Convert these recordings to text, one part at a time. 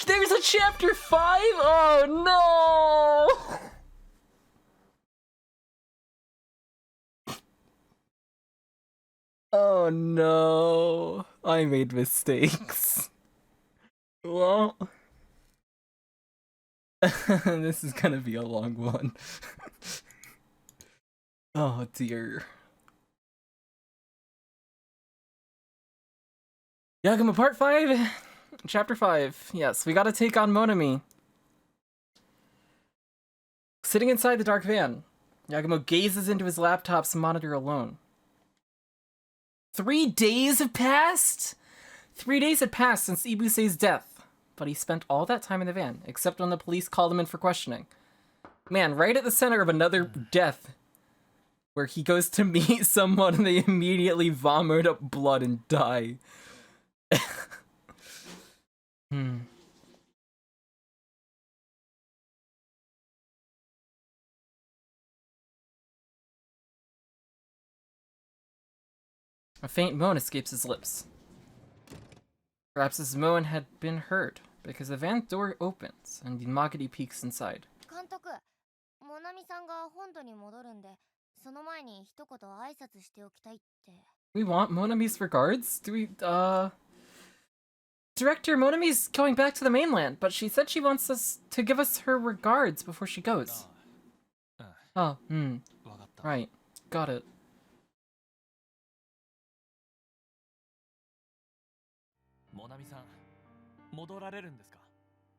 There's a chapter 5? Oh no! Oh no, I made mistakes. Well, this is gonna be a long one. Oh dear. Yagumo part 5, chapter 5. Yes, we gotta take on Monami. Sitting inside the dark van, Yagumo gazes into his laptop's monitor alone. 3 days have passed? 3 days had passed since Ibusei's death, but he spent all that time in the van, except when the police called him in for questioning. Man, right at the center of another death, where he goes to meet someone and they immediately vomit up blood and die. A faint moan escapes his lips. Perhaps his moan had been heard, because the van door opens and Magadi peeks inside. We want Monami's regards? Do we, Director, Monami's going back to the mainland, but she said she wants us to give us her regards before she goes. Oh, right. Got it.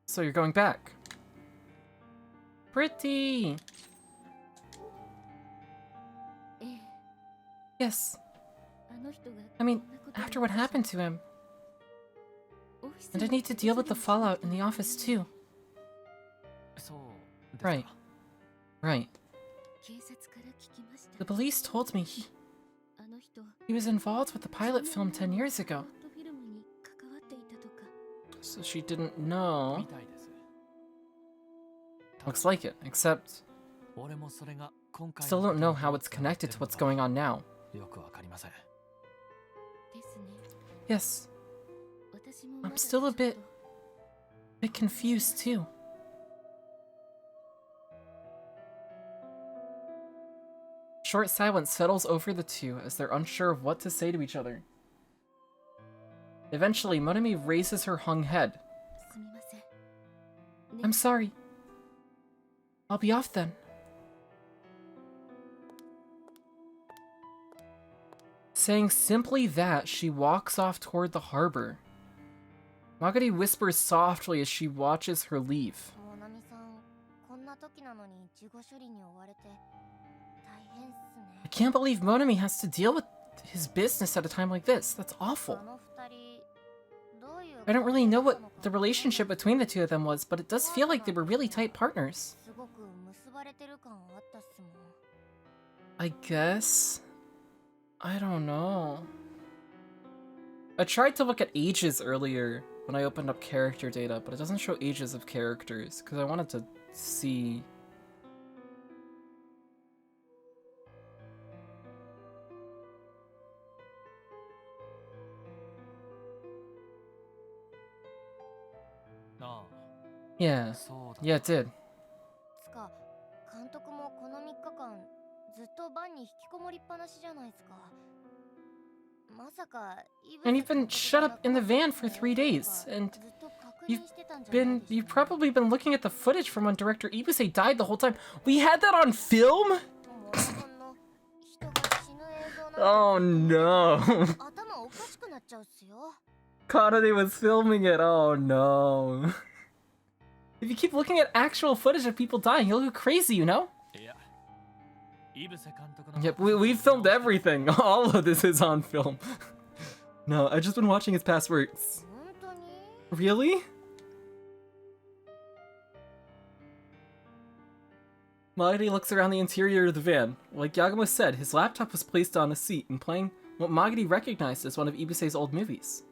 So you're going back? Pretty! Yes. I mean, after what happened to him. And I need to deal with the fallout in the office too. Right. Right. The police told me he was involved with the pilot film 10 years ago. So she didn't know. Looks like it, except still don't know how it's connected to what's going on now. Yes. I'm still a bit confused too. Short silence settles over the two as they're unsure of what to say to each other. Eventually, Monami raises her hung head. I'm sorry. I'll be off then. Saying simply that, she walks off toward the harbor. Magadi whispers softly as she watches her leave. I can't believe Monami has to deal with his business at a time like this. That's awful. I don't really know what the relationship between the two of them was, but it does feel like they were really tight partners. I guess? I don't know. I tried to look at ages earlier when I opened up character data, but it doesn't show ages of characters, because I wanted to see... Yeah, it did. And you've been shut up in the van for 3 days, and you've probably been looking at the footage from when Director Ibusei died the whole time. We had that on film? Oh no. Kanade was filming it, oh no. If you keep looking at actual footage of people dying, you'll go crazy, you know? Yep, we've filmed everything. All of this is on film. No, I've just been watching his past works. Really? Magadi looks around the interior of the van. Like Yagumo said, his laptop was placed on a seat and playing what Magadi recognized as one of Ibusei's old movies.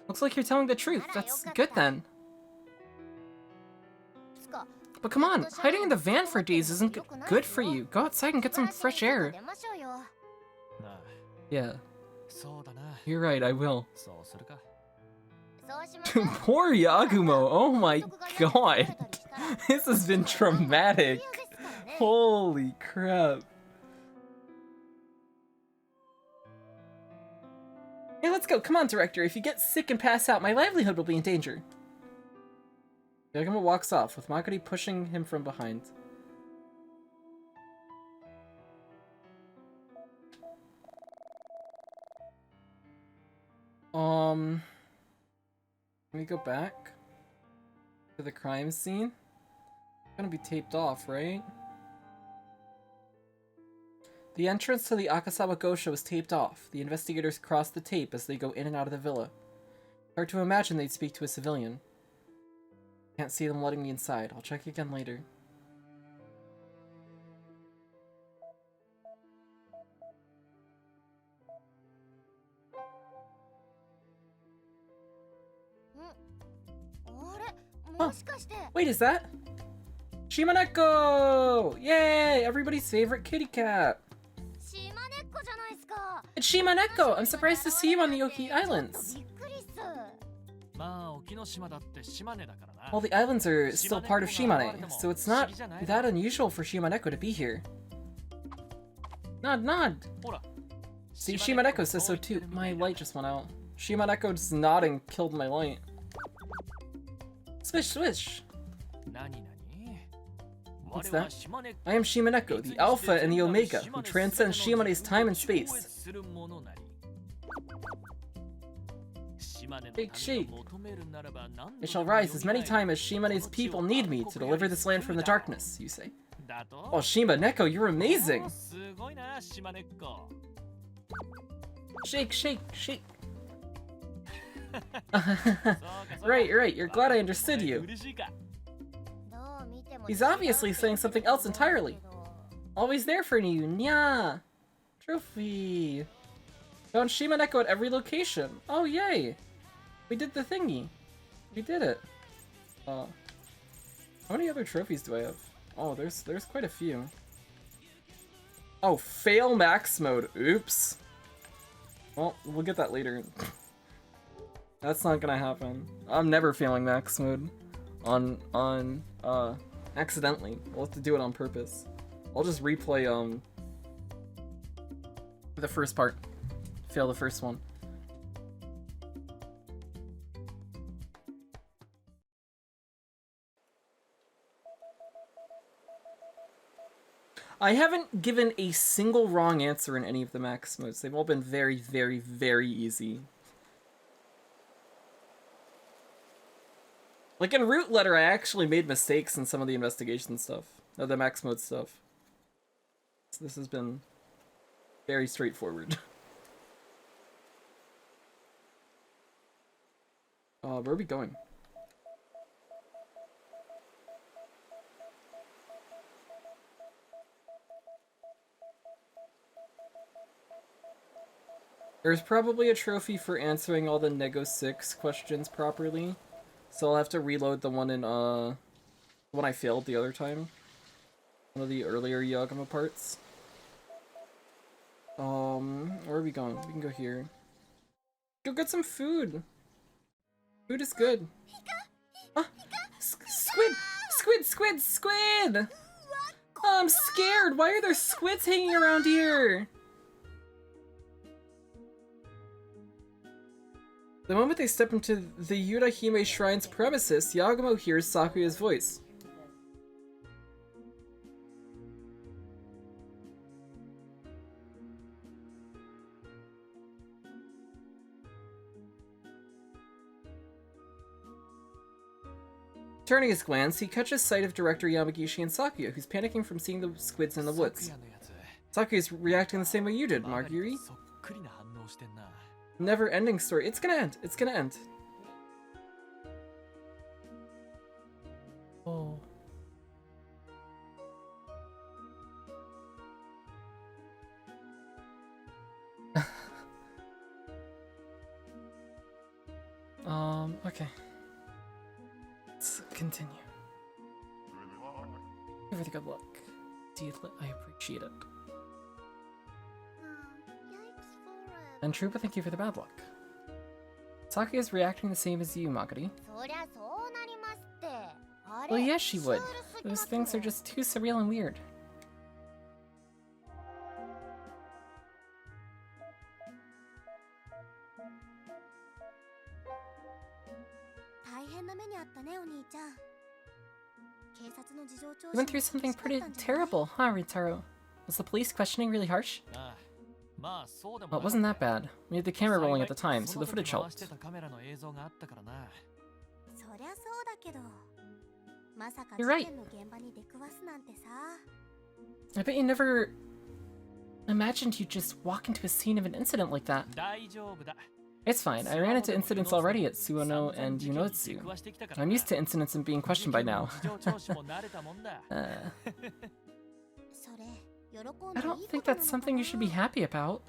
Looks like you're telling the truth. That's good then. But come on, hiding in the van for days isn't good for you. Go outside and get some fresh air. Yeah. You're right, I will. Poor Yagumo, oh my god. This has been traumatic. Holy crap. Hey, let's go. Come on, director. If you get sick and pass out, my livelihood will be in danger. Yagumo walks off, with Makari pushing him from behind. Can we go back to the crime scene? It's gonna be taped off, right? The entrance to the Akasawa Gosha was taped off. The investigators cross the tape as they go in and out of the villa. Hard to imagine they'd speak to a civilian. Can't see them letting me inside. I'll check again later. Oh, wait, is that? Shimaneko! Yay! Everybody's favorite kitty cat! It's Shimaneko! I'm surprised to see him on the Oki Islands! Well, the islands are still part of Shimane, so it's not that unusual for Shimaneko to be here. Nod, nod! See, Shimaneko says so too. My light just went out. Shimaneko's nodding killed my light. Swish, swish! What's that? I am Shimaneko, the Alpha and the Omega, who transcends Shimane's time and space. Shake, shake. I shall rise as many times as Shimane's people need me to deliver this land from the darkness, you say. Oh, Shimaneko, you're amazing! Shake, shake, shake. Right, you're glad I understood you. He's obviously saying something else entirely. Always there for you, nya! Trophy! Found Shimaneko at every location. Oh, yay! We did the thingy. We did it. How many other trophies do I have? Oh, there's quite a few. Oh, fail max mode. Oops. Well, we'll get that later. That's not gonna happen. I'm never failing max mode on accidentally. We'll have to do it on purpose. I'll just replay the first part. Fail the first one. I haven't given a single wrong answer in any of the max modes. They've all been very, very, very easy. Like in Root Letter, I actually made mistakes in some of the investigation stuff. Or the max mode stuff. So this has been very straightforward. Where are we going? There's probably a trophy for answering all the Nego 6 questions properly. So I'll have to reload the one in, the one I failed the other time. One of the earlier Yagumo parts. Where are we going? We can go here. Go get some food! Food is good. Ah, squid! Squid, squid, squid! Oh, I'm scared! Why are there squids hanging around here? The moment they step into the Yurahime Shrine's premises, Yagumo hears Sakuya's voice. Turning his glance, he catches sight of Director Yamagishi and Sakuya, who's panicking from seeing the squids in the woods. Sakuya's reacting the same way you did, Marguerite. Never-ending story. It's gonna end. It's gonna end. Oh. Okay. Let's continue. Give her the good luck. I appreciate it. And true, but thank you for the bad luck. Sakuya is reacting the same as you, Magari. Well, yes, she would. Those things are just too surreal and weird. You went through something pretty terrible, huh, Rintaro? Was the police questioning really harsh? Well, it wasn't that bad. We had the camera rolling at the time, so the footage helped. You're right. I bet you never imagined you'd just walk into a scene of an incident like that. It's fine. I ran into incidents already at Suono and Yunotsu. I'm used to incidents and being questioned by now. I don't think that's something you should be happy about.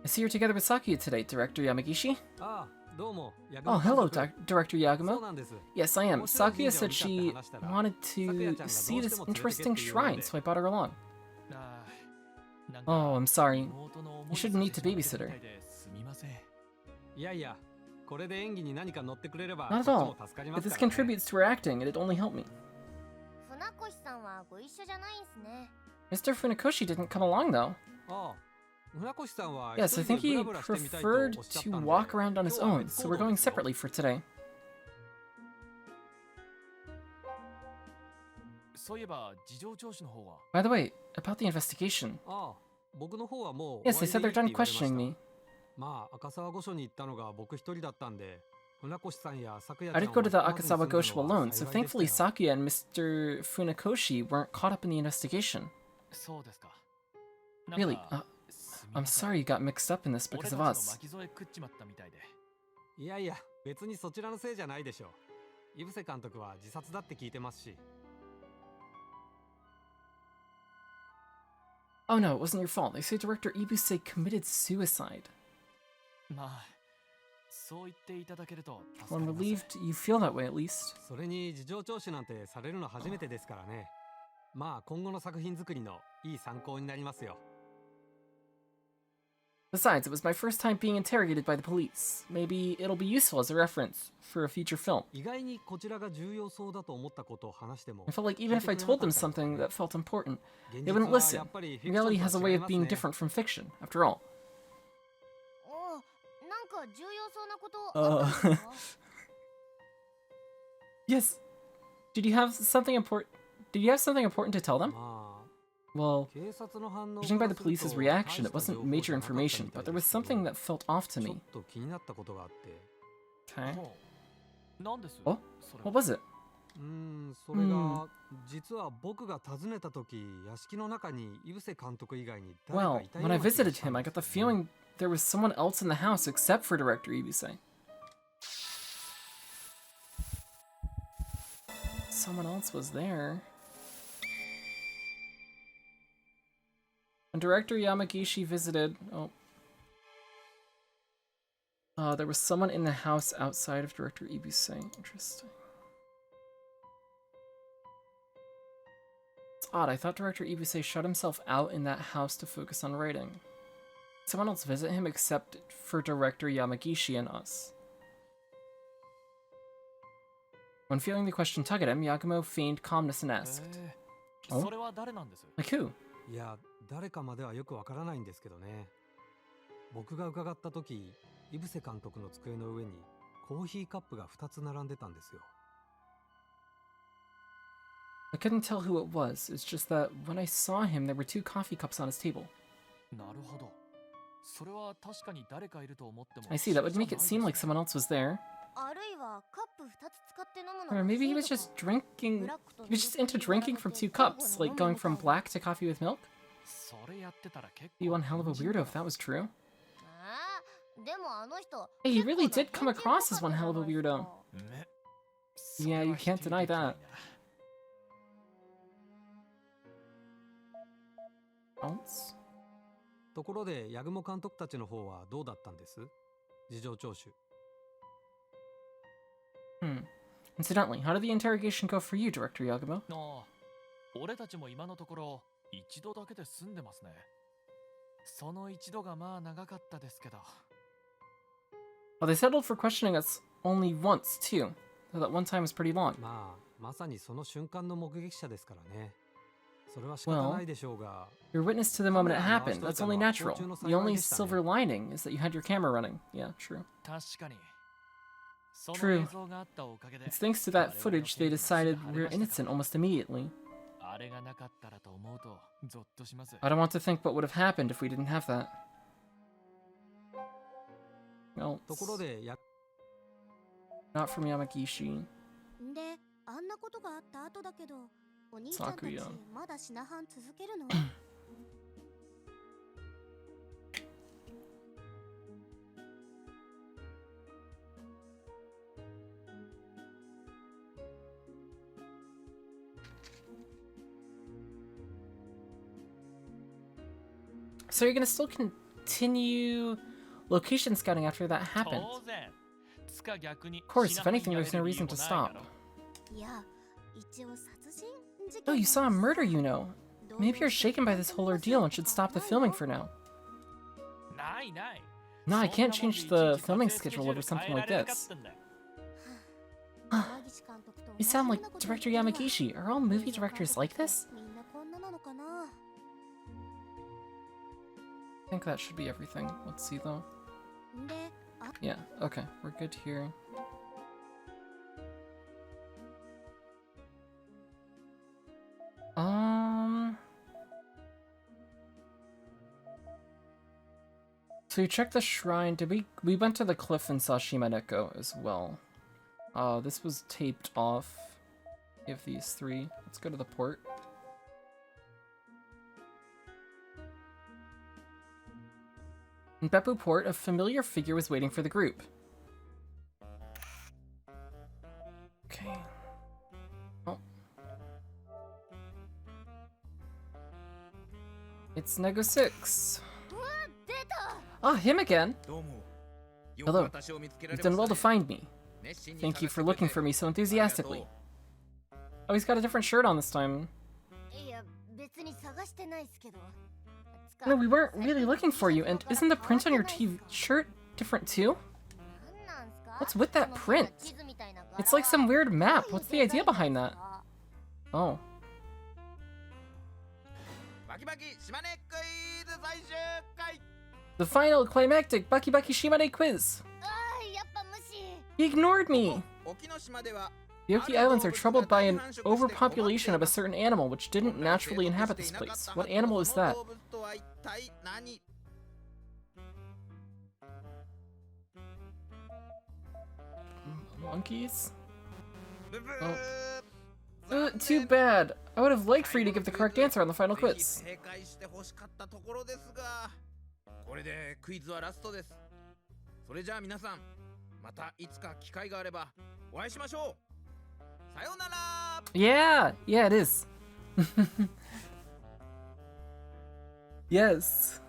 I see you're together with Sakuya today, Director Yamagishi. Oh, hello, Director Yagumo. Yes, I am. Sakuya said she wanted to see this interesting shrine, so I brought her along. Oh, I'm sorry. You shouldn't need to babysit her. Not at all. If this contributes to her acting, it'd only help me. Mr. Funakoshi didn't come along, though. Yes, I think he preferred to walk around on his own, so we're going separately for today. By the way, about the investigation. Yes, they said they're done questioning me. I did go to the Akasawa Gosho alone, so thankfully Sakuya and Mr. Funakoshi weren't caught up in the investigation. Really, I'm sorry you got mixed up in this because of us. Oh no, it wasn't your fault. They say Director Ibuse committed suicide. Well, I'm relieved you feel that way, at least. Besides, it was my first time being interrogated by the police. Maybe it'll be useful as a reference for a future film. I felt like even if I told them something that felt important, they wouldn't listen. Reality has a way of being different from fiction, after all. Yes. Did you have something important to tell them? Well, judging by the police's reaction, it wasn't major information, but there was something that felt off to me. Okay. Oh? What was it? Well, when I visited him, I got the feeling there was someone else in the house except for Director Ibuse. Someone else was there. When Director Yamagishi visited... there was someone in the house outside of Director Ibuse. Interesting. It's odd, I thought Director Ibuse shut himself out in that house to focus on writing. Did someone else visit him except for Director Yamagishi and us? When feeling the question tug at him, Yagumo feigned calmness and asked, "Oh? Like who?" I couldn't tell who it was. It's just that when I saw him, there were 2 coffee cups on his table. I see, that would make it seem like someone else was there. Or maybe he was just drinking... He was just into drinking from 2 cups, like going from black to coffee with milk? Be one hell of a weirdo if that was true. Hey, he really did come across as one hell of a weirdo. Yeah, you can't deny that. Else? Incidentally, how did the interrogation go for you, Director Yagumo? 一度だけで済んでますね。その一度がまあ長かったですけど。Well, they settled for questioning us only once, too. So that one time was pretty long. まあ、まさにその瞬間の目撃者ですからね。それは仕方ないでしょうが。You're witness to the moment it happened. That's only natural. The only silver lining is that you had your camera running. Yeah, true. 確かに。True. It's thanks to that footage they decided we're innocent almost immediately. あれがなかったらと思うとゾッとします。 I don't want to think what would have happened if we didn't have that. No, ところでや not from Yamagishi. で、あんなことがあった後だけど、お兄ちゃんたち Sakuya. まだシナハン続けるの？ So you're gonna still continue location scouting after that happened? Of course, if anything, there's no reason to stop. いや、一応殺人事件。 Oh, you saw a murder, you know. Maybe you're shaken by this whole ordeal and should stop the filming for now. No, I can't change the filming schedule over something like this. You sound like Director Yamagishi. Are all movie directors like this? みんなこんななのかな。 I think that should be everything. Let's see though. で、あ、 Yeah, okay, we're good here. So you checked the shrine. We went to the cliff and saw Shimane as well. This was taped off. We have these three. Let's go to the port. In Beppu Port, a familiar figure was waiting for the group. Okay. Oh. It's Nego 6. Ah, him again. Hello. You've done well to find me. Thank you for looking for me so enthusiastically. Oh, he's got a different shirt on this time. いや、別に探してないっすけど。 No, we weren't really looking for you, and isn't the print on your shirt different too? What's with that print? It's like some weird map. What's the idea behind that? Oh. The final climactic Baki Baki Shimane quiz! He ignored me! The Oki Islands are troubled by an overpopulation of a certain animal which didn't naturally inhabit this place. What animal is that? Monkeys? Oh. Too bad. I would have liked for you to give the correct answer on the final quiz. これでクイズはラストです。それじゃあ皆さん、またいつか機会があればお会いしましょう。さようなら。Yeah, yeah, it is. Yes.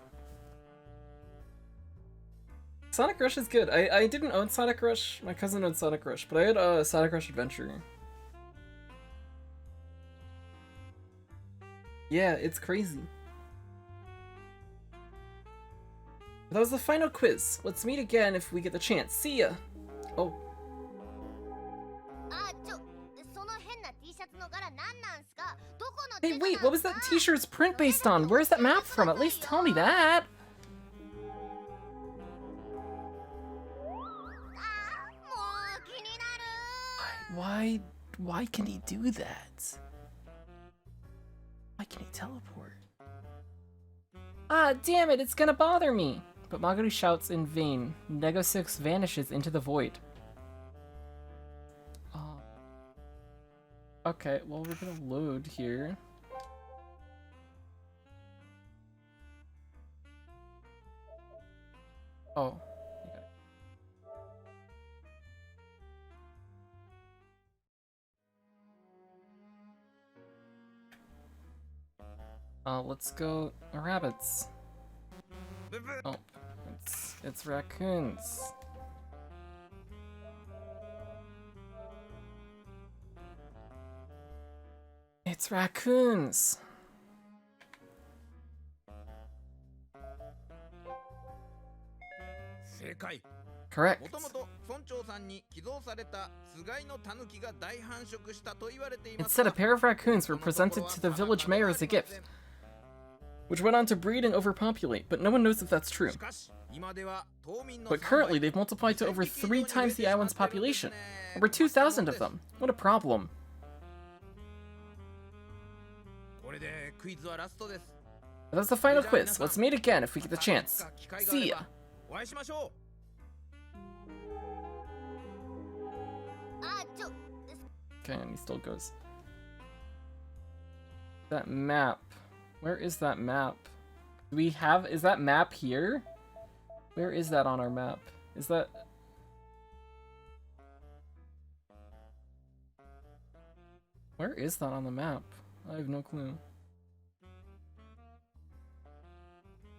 Sonic Rush is good. I didn't own Sonic Rush. My cousin owned Sonic Rush, but I had Sonic Rush Adventure. Yeah, it's crazy. That was the final quiz. Let's meet again if we get the chance. See ya! Oh. Hey, wait, what was that t-shirt's print based on? Where's that map from? At least tell me that! Why can he do that? Why can he teleport? Ah, damn it, it's gonna bother me! But Maguri shouts in vain. Nego 6 vanishes into the void. Oh. Okay, well, we're gonna load here. Oh. Let's go rabbits. Oh, it's raccoons. It's raccoons. 正解。Correct. もともと村長さんに寄贈されたつがいのタヌキが大繁殖したと言われています Instead, が a pair of raccoons were presented to the village mayor as a gift, which went on to breed and overpopulate, but no one knows if that's true. しかし今では島民の But 3 currently, 倍 they've multiplied to over 3 times the island's population. Over 2,000 of them. What a problem. これでクイズはラストです。 That's the final quiz. Let's meet again if we get the chance. またいつか機会があ See れ ya. ばお会いしましょう。あ、Okay, and he still goes. That map. Where is that map? Do we have... Is that map here? Where is that on our map? Is that... Where is that on the map? I have no clue.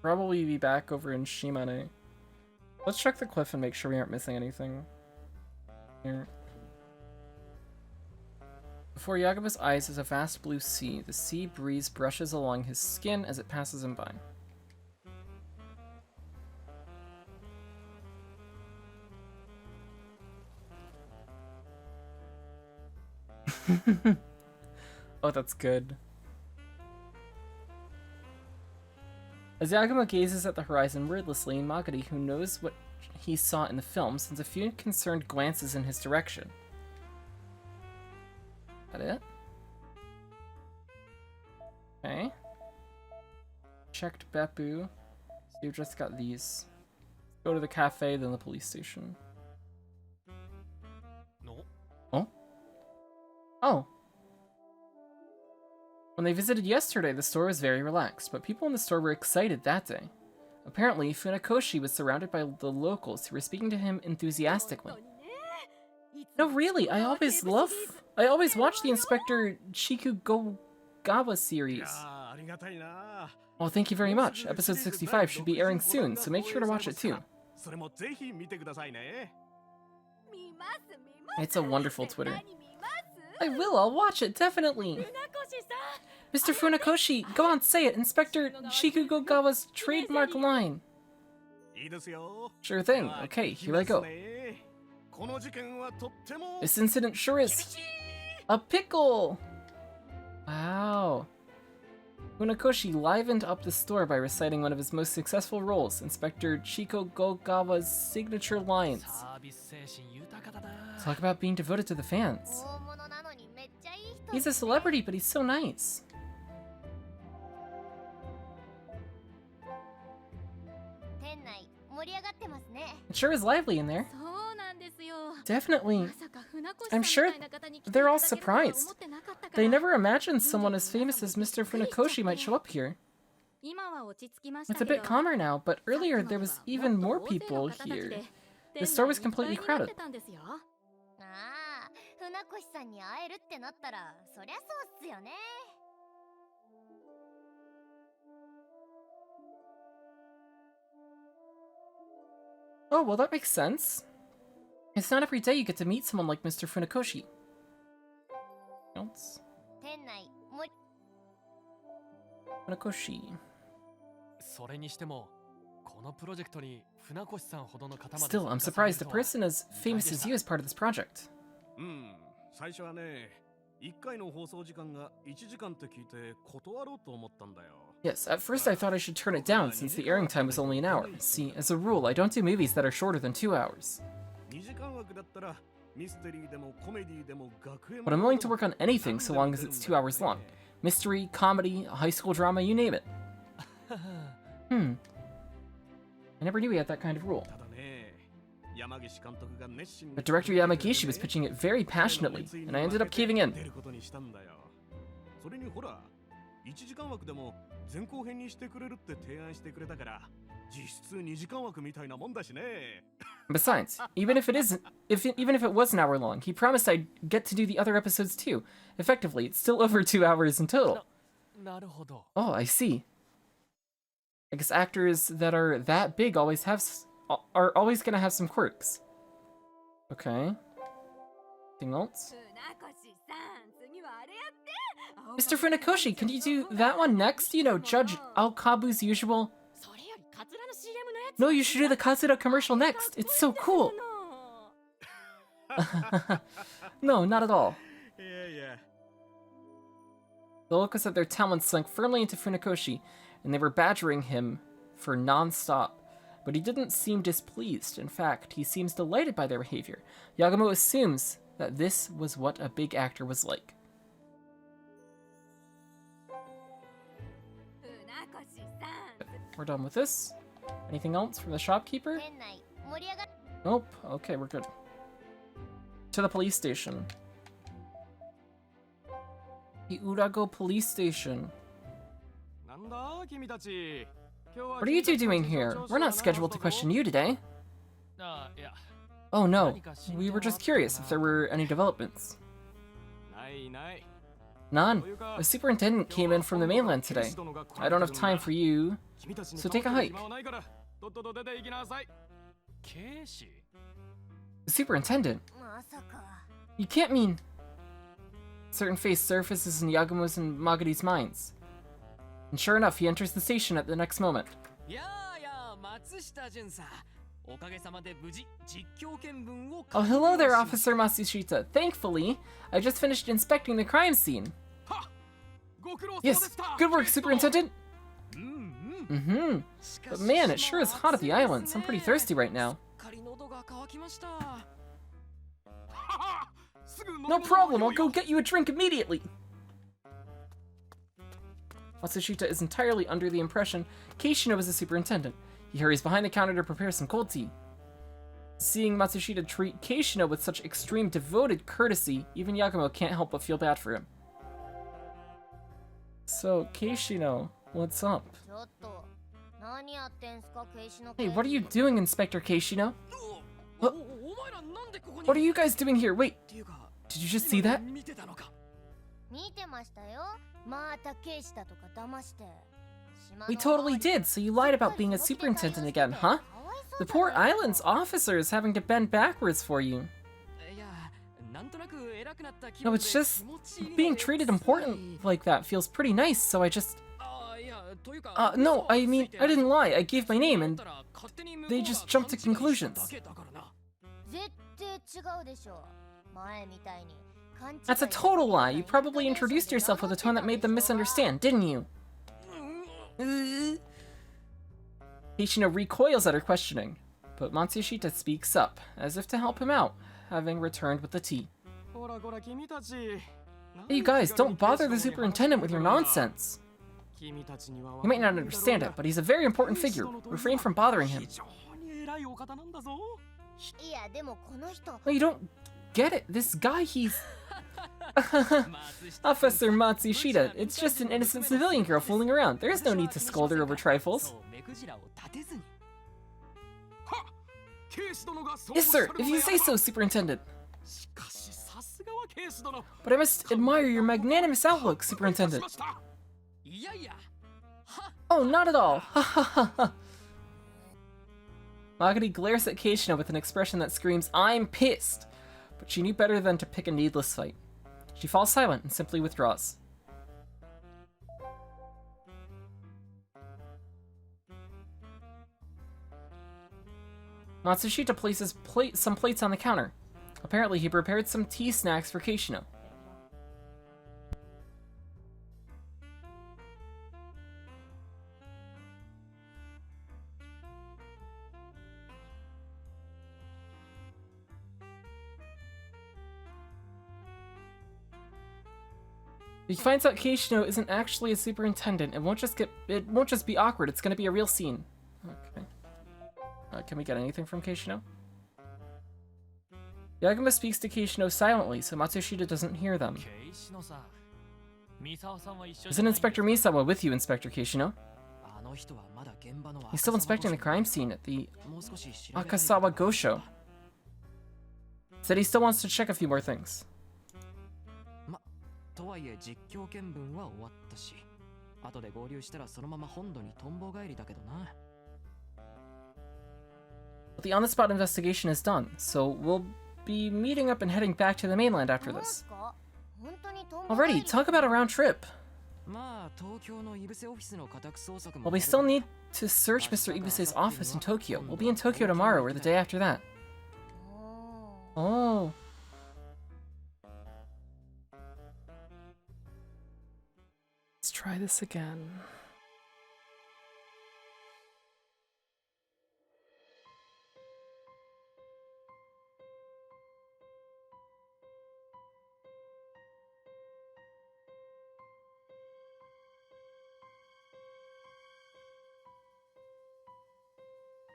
Probably be back over in Shimane. Let's check the cliff and make sure we aren't missing anything. Here. Before Yagumo's eyes is a vast blue sea. The sea breeze brushes along his skin as it passes him by. Oh, that's good. As Yagumo gazes at the horizon wordlessly, Magari, who knows what he saw in the film, sends a few concerned glances in his direction. That it? Okay. Checked Beppu. So you've just got these. Go to the cafe, then the police station. No. Oh? Oh. When they visited yesterday, the store was very relaxed, but people in the store were excited that day. Apparently, Funakoshi was surrounded by the locals who were speaking to him enthusiastically. No, really, I always watch the Inspector Chikugawa series. Oh, thank you very much. Episode 65 should be airing soon, so make sure to watch it too. It's a wonderful Twitter. I will, I'll watch it, definitely. Mr. Funakoshi, go on, say it. Inspector Chikugawa's trademark line. Sure thing. Okay, here I go. This incident sure is a pickle! Wow. Funakoshi livened up the store by reciting one of his most successful roles, Inspector Chikugawa's signature lines. Talk about being devoted to the fans. He's a celebrity, but he's so nice. It sure is lively in there. Definitely. I'm sure they're all surprised. They never imagined someone as famous as Mr. Funakoshi might show up here. It's a bit calmer now, but earlier there was even more people here. The store was completely crowded. Oh, well that makes sense. It's not every day you get to meet someone like Mr. Funakoshi. Else? Funakoshi. Still, I'm surprised a person as famous as you is part of this project. Yes, at first I thought I should turn it down since the airing time was only an hour. See, as a rule, I don't do movies that are shorter than 2 hours. But I'm willing to work on anything so long as it's 2 hours long. Mystery, comedy, a high school drama, you name it. I never knew he had that kind of rule. But Director Yamagishi was pitching it very passionately, and I ended up caving in. Besides, even if it was an hour long, he promised I'd get to do the other episodes too. Effectively, it's still over 2 hours in total. Oh, I see. I guess actors that are that big are always gonna have some quirks. Okay. Anything else? Mr. Funakoshi, can you do that one next? You know, Judge Alkabu's usual... No, you should do the Katsura commercial next. It's so cool. No, not at all. Yeah. The locals of their talents sunk firmly into Funakoshi, and they were badgering him for non-stop. But he didn't seem displeased. In fact, he seems delighted by their behavior. Yagumo assumes that this was what a big actor was like. We're done with this. Anything else from the shopkeeper? Nope. Okay, we're good. To the police station. The Urago police station. What are you two doing here? We're not scheduled to question you today. Yeah. Oh no, we were just curious if there were any developments. None. The superintendent came in from the mainland today. I don't have time for you, so take a hike. The superintendent? You can't mean... Certain face surfaces in Yagumo's and Magari's minds. And sure enough, he enters the station at the next moment. Oh, hello there, Officer Matsushita. Thankfully, I just finished inspecting the crime scene. Yes, good work, Superintendent. But man, it sure is hot at the islands. I'm pretty thirsty right now. No problem, I'll go get you a drink immediately. Matsushita is entirely under the impression Keishino is the superintendent. He hurries behind the counter to prepare some cold tea. Seeing Matsushita treat Keishino with such extreme devoted courtesy, even Yagumo can't help but feel bad for him. So, Keishino, what's up? Hey, what are you doing, Inspector Keishino? What are you guys doing here? Wait, did you just see that? We totally did, so you lied about being a superintendent again, huh? The poor island's officer is having to bend backwards for you. No, it's just being treated important like that feels pretty nice, so I just... no, I mean, I didn't lie. I gave my name and they just jumped to conclusions. That's a total lie. You probably introduced yourself with a tone that made them misunderstand, didn't you? Keishino recoils at her questioning, but Matsushita speaks up, as if to help him out, having returned with the tea. Hey, you guys, don't bother the superintendent with your nonsense. You might not understand it, but he's a very important figure. Refrain from bothering him. Well, you don't get it. This guy, he's... Officer Matsushita, it's just an innocent civilian girl fooling around. There's no need to scold her over trifles. Yes, sir, if you say so, Superintendent. But I must admire your magnanimous outlook, Superintendent. Oh, not at all. Ha ha ha ha. Magari glares at Keishino with an expression that screams, I'm pissed! But she knew better than to pick a needless fight. She falls silent and simply withdraws. Matsushita places some plates on the counter. Apparently, he prepared some tea snacks for Keishino. He finds out Keishino isn't actually a superintendent. It won't just be awkward. It's gonna be a real scene. Okay. Can we get anything from Keishino? Yagumo speaks to Keishino silently, so Matsushita doesn't hear them. Isn't Inspector Misawa with you, Inspector Keishino? He's still inspecting the crime scene at the Akasawa Gosho. Said he still wants to check a few more things. But the on-the-spot investigation is done, so we'll be meeting up and heading back to the mainland after this. Alrighty, talk about a round trip. Well, we still need to search Mr. Ibuse's office in Tokyo. We'll be in Tokyo tomorrow or the day after that. Oh. Let's try this again.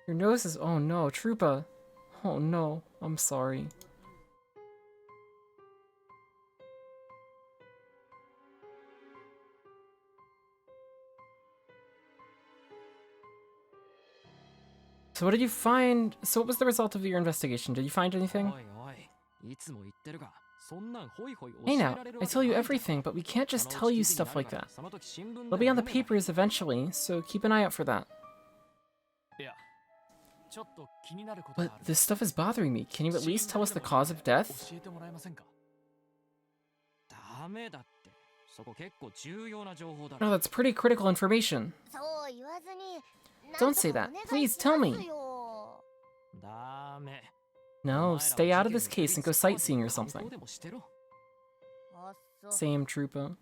Your nose is... Oh no, Troopa. Oh no, I'm sorry. So what did you find? So what was the result of your investigation? Did you find anything? Hey now, I tell you everything, but we can't just tell you stuff like that. It'll be on the papers eventually, so keep an eye out for that. But this stuff is bothering me. Can you at least tell us the cause of death? No, that's pretty critical information. Don't say that. Please tell me. No, stay out of this case and go sightseeing or something. Same, Troopa.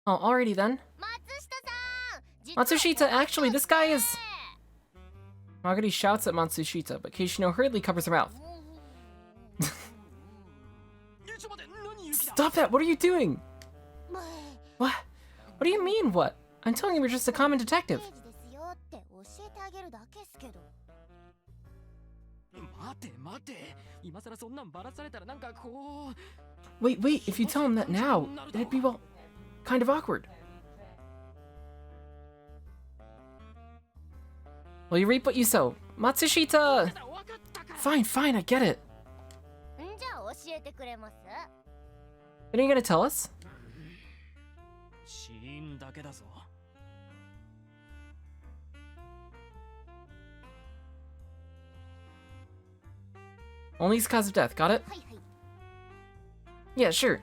Oh, alrighty then. Matsushita, actually, this guy is... Magari shouts at Matsushita, but Keishino hurriedly covers her mouth. Stop that! What are you doing? What? What do you mean, what? I'm telling you we're just a common detective. Wait, if you tell him that now, it'd be, well, kind of awkward. Well, you reap what you sow. Matsushita! Fine, I get it. What are you gonna tell us? Only his cause of death, got it? Yeah, sure.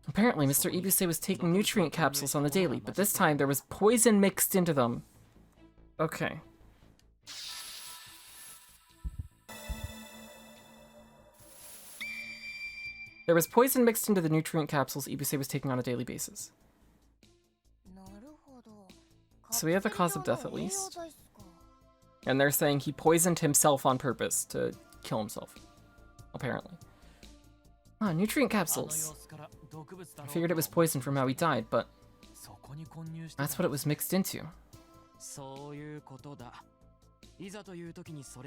Apparently, Mr. Ibuse was taking nutrient capsules on the daily, but this time there was poison mixed into them. Okay. There was poison mixed into the nutrient capsules Ibuse was taking on a daily basis. So we have the cause of death at least. And they're saying he poisoned himself on purpose to kill himself. Apparently. Ah, nutrient capsules. I figured it was poison from how he died, but that's what it was mixed into.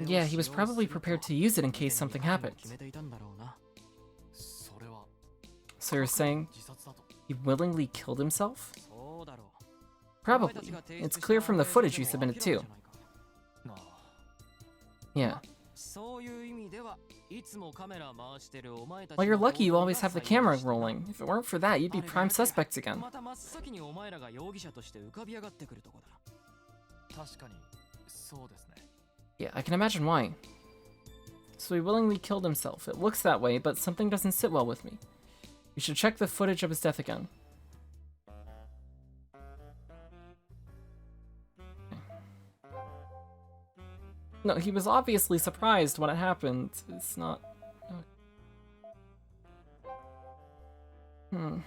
Yeah, he was probably prepared to use it in case something happened. So you're saying he willingly killed himself? Probably. It's clear from the footage you submitted too. Yeah. Well, you're lucky you always have the camera rolling. If it weren't for that, you'd be prime suspects again. Yeah, I can imagine why. So he willingly killed himself. It looks that way, but something doesn't sit well with me. We should check the footage of his death again. No, he was obviously surprised when it happened. It's not... Huh?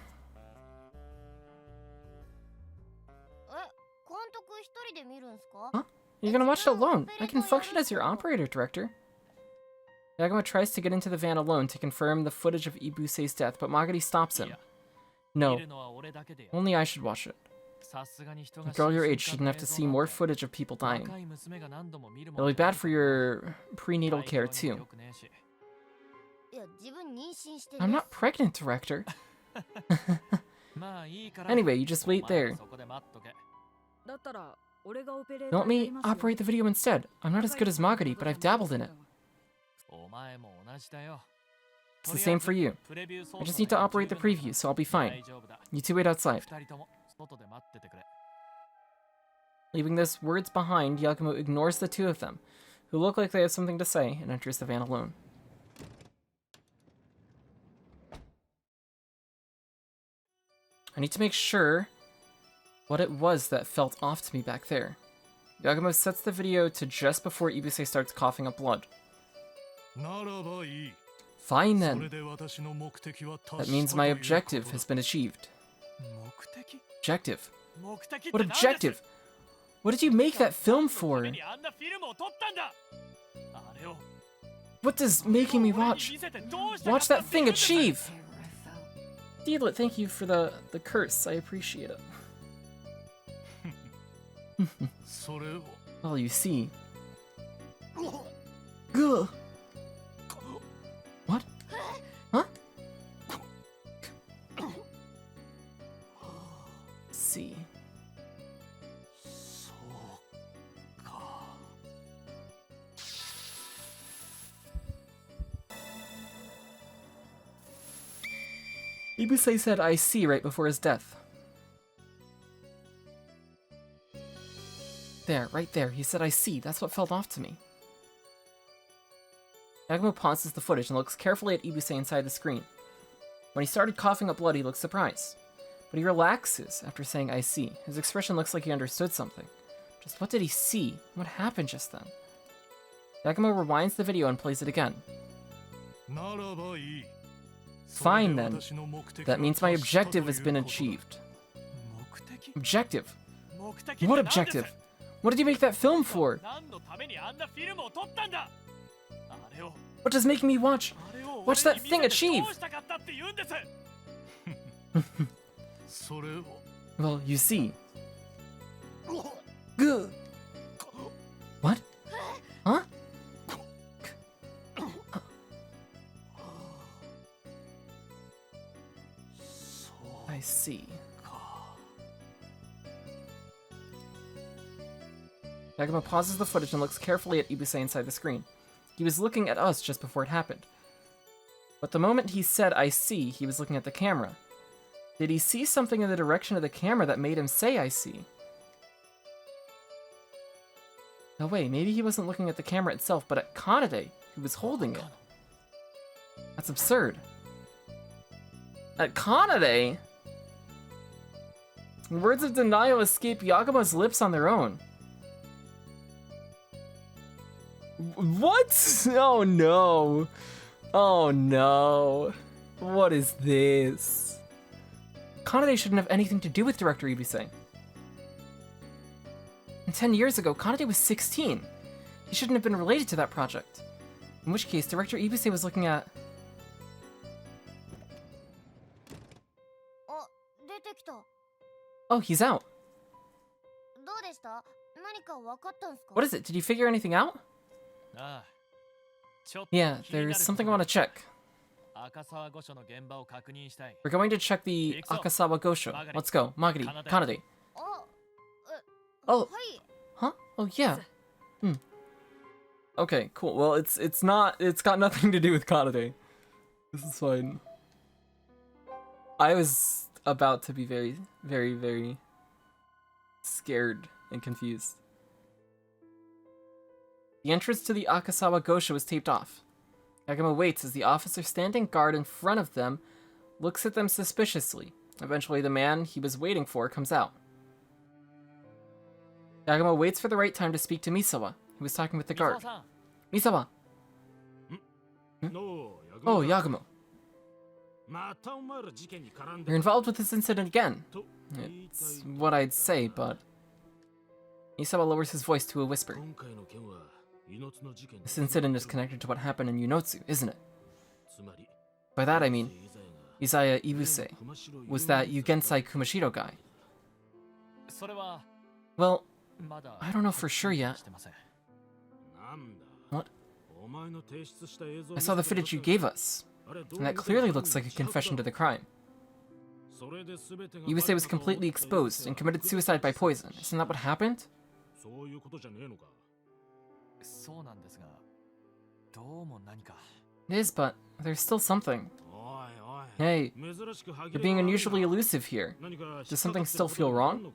You're gonna watch it alone. I can function as your operator, Director. Yagumo tries to get into the van alone to confirm the footage of Ibuse's death, but Magari stops him. No. Only I should watch it. A girl your age shouldn't have to see more footage of people dying. It'll be bad for your prenatal care, too. I'm not pregnant, Director. Anyway, you just wait there. Don't me operate the video instead. I'm not as good as Magari, but I've dabbled in it. It's the same for you. I just need to operate the preview, so I'll be fine. You two wait outside. Leaving those words behind, Yagumo ignores the two of them, who look like they have something to say, and enters the van alone. I need to make sure what it was that felt off to me back there. Yagumo sets the video to just before Ibuse starts coughing up blood. Fine then. That means my objective has been achieved. Objective? What objective? What did you make that film for? What does making me watch that thing achieve? Deedlit, thank you for the curse. I appreciate it. Well, you see. Gah. What? Huh? See. Ibuse said, "I see," right before his death. There, right there. He said, "I see." That's what felt off to me. Yagumo pauses the footage and looks carefully at Ibuse inside the screen. When he started coughing up blood, he looks surprised. But he relaxes after saying, "I see." His expression looks like he understood something. Just what did he see? What happened just then? Yagumo rewinds the video and plays it again. Fine then. That means my objective has been achieved. Objective? What objective? What did you make that film for? What does making me watch that thing achieve? Well, you see. Gah. What? Huh? I see. Yagumo pauses the footage and looks carefully at Ibuse inside the screen. He was looking at us just before it happened. But the moment he said, "I see," he was looking at the camera. Did he see something in the direction of the camera that made him say, "I see"? No way, maybe he wasn't looking at the camera itself, but at Kanade, who was holding it. That's absurd. At Kanade? Words of denial escape Yagumo's lips on their own. What? Oh no. Oh no. What is this? Kanade shouldn't have anything to do with Director Ibuse. And 10 years ago, Kanade was 16. He shouldn't have been related to that project. In which case, Director Ibuse was looking at... Oh, he's out. What is it? Did you figure anything out? Yeah, there's something I want to check. We're going to check the Akasawa Gosho. Let's go. Magari, Kanade. Oh. Huh? Oh, yeah. Okay, cool. Well, it's got nothing to do with Kanade. This is fine. I was about to be very, very, very scared and confused. The entrance to the Akasawa Gosho was taped off. Yagumo waits as the officer standing guard in front of them looks at them suspiciously. Eventually, the man he was waiting for comes out. Yagumo waits for the right time to speak to Misawa, who was talking with the guard. Misawa! Oh, Yagumo. You're involved with this incident again. It's what I'd say, but... Misawa lowers his voice to a whisper. This incident is connected to what happened in Yunotsu, isn't it? By that I mean, Izaya Ibuse was that Yugensai Kumashiro guy. Well, I don't know for sure yet. What? I saw the footage you gave us, and that clearly looks like a confession to the crime. Ibuse was completely exposed and committed suicide by poison. Isn't that what happened? It is, but there's still something. Hey, you're being unusually elusive here. Does something still feel wrong?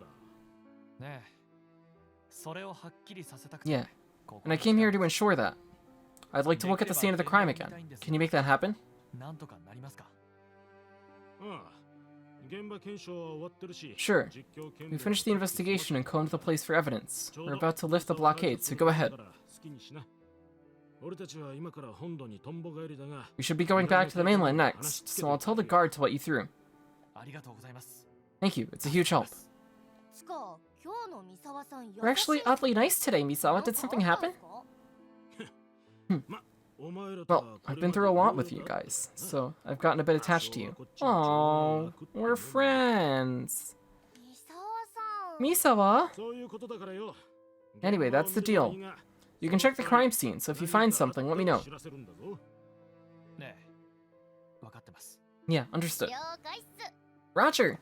Yeah, and I came here to ensure that. I'd like to look at the scene of the crime again. Can you make that happen? Sure. We finished the investigation and combed the place for evidence. We're about to lift the blockade, so go ahead. We should be going back to the mainland next, so I'll tell the guard to let you through. Thank you, it's a huge help. We're actually oddly nice today, Misawa. Did something happen? Well, I've been through a lot with you guys, so I've gotten a bit attached to you. Aww, we're friends. Misawa? Anyway, that's the deal. You can check the crime scene, so if you find something, let me know. Yeah, understood. Roger!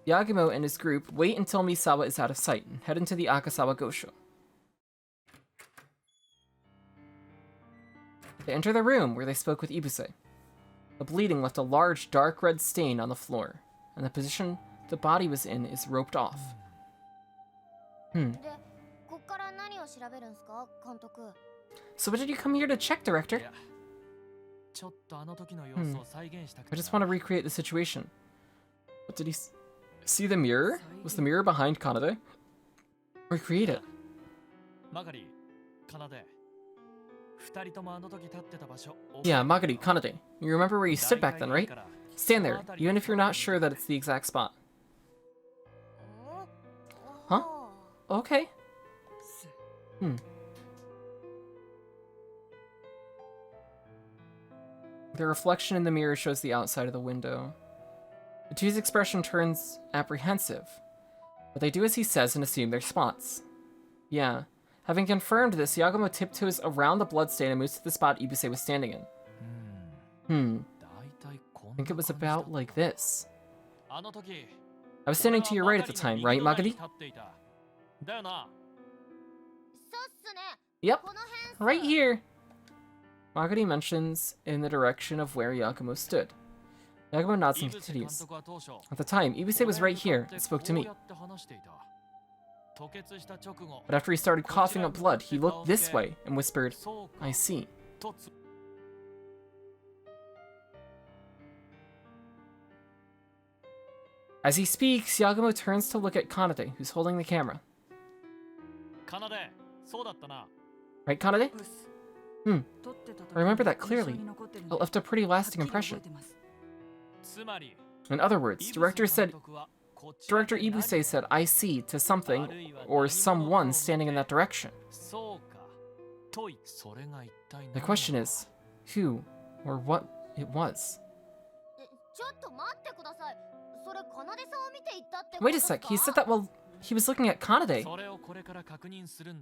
Yagumo and his group wait until Misawa is out of sight and head into the Akasawa Gosho. They enter the room where they spoke with Ibuse. The bleeding left a large dark red stain on the floor, and the position the body was in is roped off. So what did you come here to check, Director? I just want to recreate the situation. What did he see? The mirror? Was the mirror behind Kanade? Recreate it. Yeah, Magari, Kanade. You remember where you stood back then, right? Stand there, even if you're not sure that it's the exact spot. Huh? Okay. The reflection in the mirror shows the outside of the window. The two's expression turns apprehensive, but they do as he says and assume their spots. Yeah. Having confirmed this, Yagumo tiptoes around the bloodstain and moves to the spot Ibuse was standing in. I think it was about like this. I was standing to your right at the time, right, Magari? Yep, right here. Magari mentions in the direction of where Yagumo stood. Yagumo nods and continues. At the time, Ibuse was right here and spoke to me. But after he started coughing up blood, he looked this way and whispered, I see. As he speaks, Yagumo turns to look at Kanade, who's holding the camera. Right, Kanade? I remember that clearly. It left a pretty lasting impression. In other words, Director Ibuse said, I see, to something, or someone standing in that direction. The question is, who, or what it was. Wait a sec, he said that while he was looking at Kanade.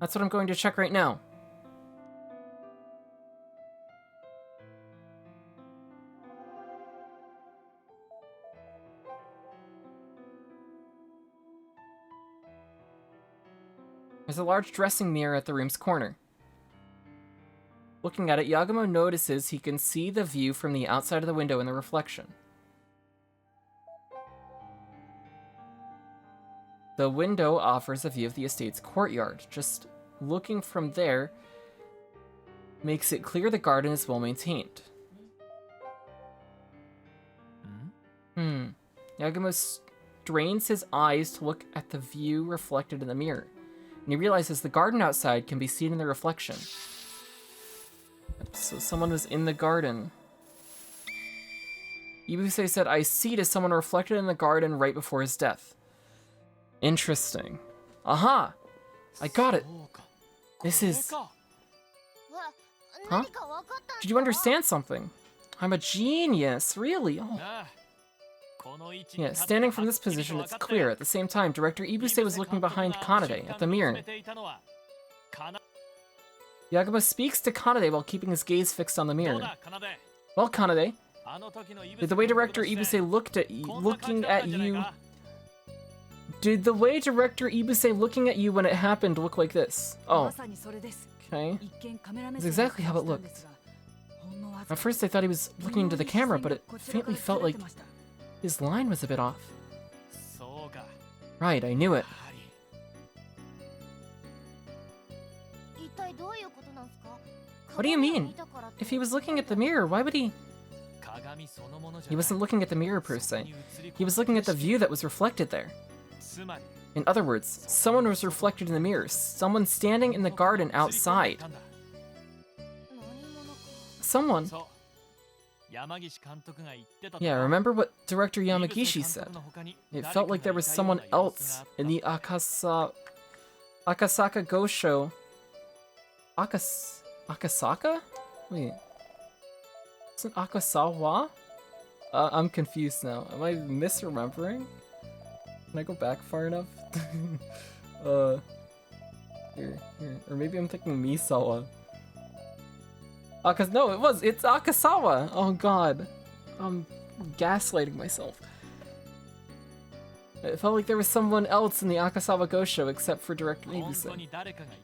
That's what I'm going to check right now. There's a large dressing mirror at the room's corner. Looking at it, Yagumo notices he can see the view from the outside of the window in the reflection. The window offers a view of the estate's courtyard. Just looking from there makes it clear the garden is well maintained. Yagumo strains his eyes to look at the view reflected in the mirror, and he realizes the garden outside can be seen in the reflection. So someone was in the garden. Ibuse said, I see to someone reflected in the garden right before his death. Interesting. Aha! I got it. This is... Huh? Did you understand something? I'm a genius, really? Oh. Yeah, standing from this position, it's clear. At the same time, Director Ibuse was looking behind Kanade at the mirror. Yagumo speaks to Kanade while keeping his gaze fixed on the mirror. Well, Kanade, did the way Director Ibuse looking at you... Did the way Director Ibuse looking at you when it happened look like this? Oh. Okay. That's exactly how it looked. At first I thought he was looking into the camera, but it faintly felt like his line was a bit off. Right, I knew it. What do you mean? If he was looking at the mirror, why would he... He wasn't looking at the mirror per se. He was looking at the view that was reflected there. In other words, someone was reflected in the mirror. Someone standing in the garden outside. Someone. Yeah, remember what Director Yamagishi said? It felt like there was someone else in the Akasaka Gosho. Akasaka? Wait. Isn't Akasawa? I'm confused now. Am I misremembering? Can I go back far enough? Here. Or maybe I'm thinking Misawa. No, it's Akasawa! Oh god. I'm gaslighting myself. It felt like there was someone else in the Akasawa Gosho except for Director Ibuse.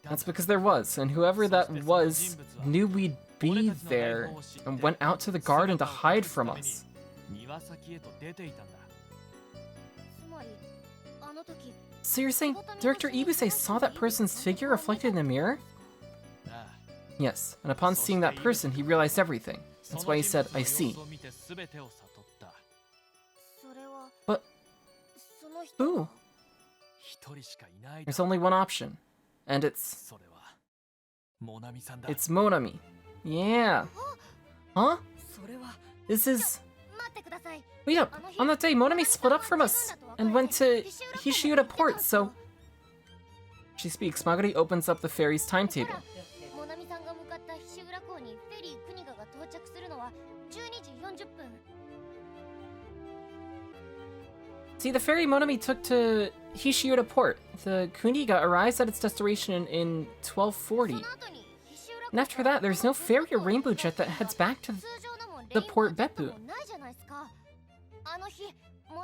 That's because there was, and whoever that was knew we'd be there and went out to the garden to hide from us. So you're saying Director Ibuse saw that person's figure reflected in the mirror? Yes, and upon seeing that person, he realized everything. That's why he said, I see. But who? There's only one option. And it's Monami. Yeah. Huh? This is... Wait up. On that day, Monami split up from us and went to Hishiura Port, so... She speaks. Magari opens up the ferry's timetable. See, the ferry Monami took to Hishiura Port. The Kuniga arrives at its destination in 1240. And after that, there's no ferry or rainbow jet that heads back to the port Beppu.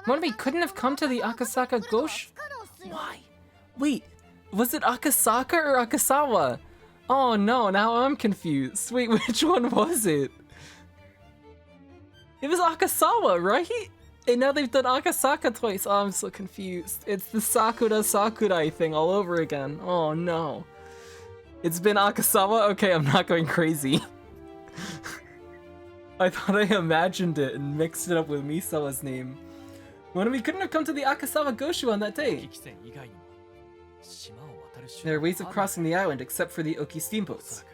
Monami couldn't have come to the Akasaka Gosh? Why? Wait, was it Akasaka or Akasawa? Oh no, now I'm confused. Wait, which one was it? It was Akasawa, right? And now they've done Akasaka twice. Oh, I'm so confused. It's the Sakura Sakurai thing all over again. Oh no. It's been Akasawa? Okay, I'm not going crazy. I thought I imagined it and mixed it up with Misawa's name. Monami couldn't have come to the Akasawa Goshu on that day. There are ways of crossing the island except for the Oki steamboats.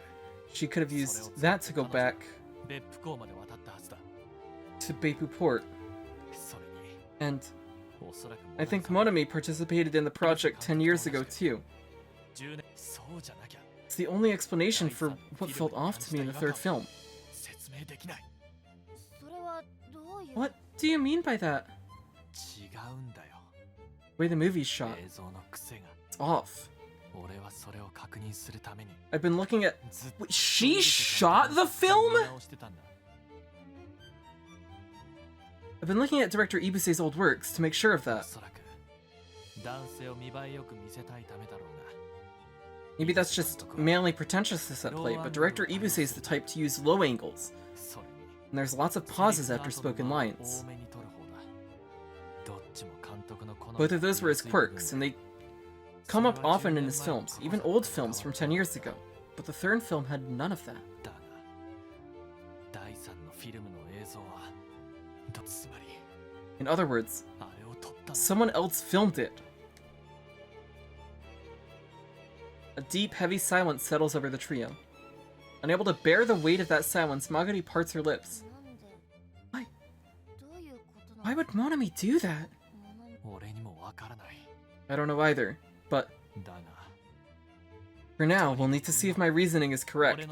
She could have used that to go back to Beppu Port. And I think Monami participated in the project 10 years ago too. It's the only explanation for what felt off to me in the third film. What do you mean by that? The way the movie's shot. It's off. I've been looking at... Wait, she shot the film?! I've been looking at director Ibuse's old works to make sure of that. Maybe that's just manly pretentiousness at play, but director Ibuse is the type to use low angles. And there's lots of pauses after spoken lines. Both of those were his quirks, and they come up often in his films, even old films from 10 years ago. But the third film had none of that. In other words, someone else filmed it. A deep, heavy silence settles over the trio. Unable to bear the weight of that silence, Magari parts her lips. Why would Monami do that? I don't know either, but for now, we'll need to see if my reasoning is correct.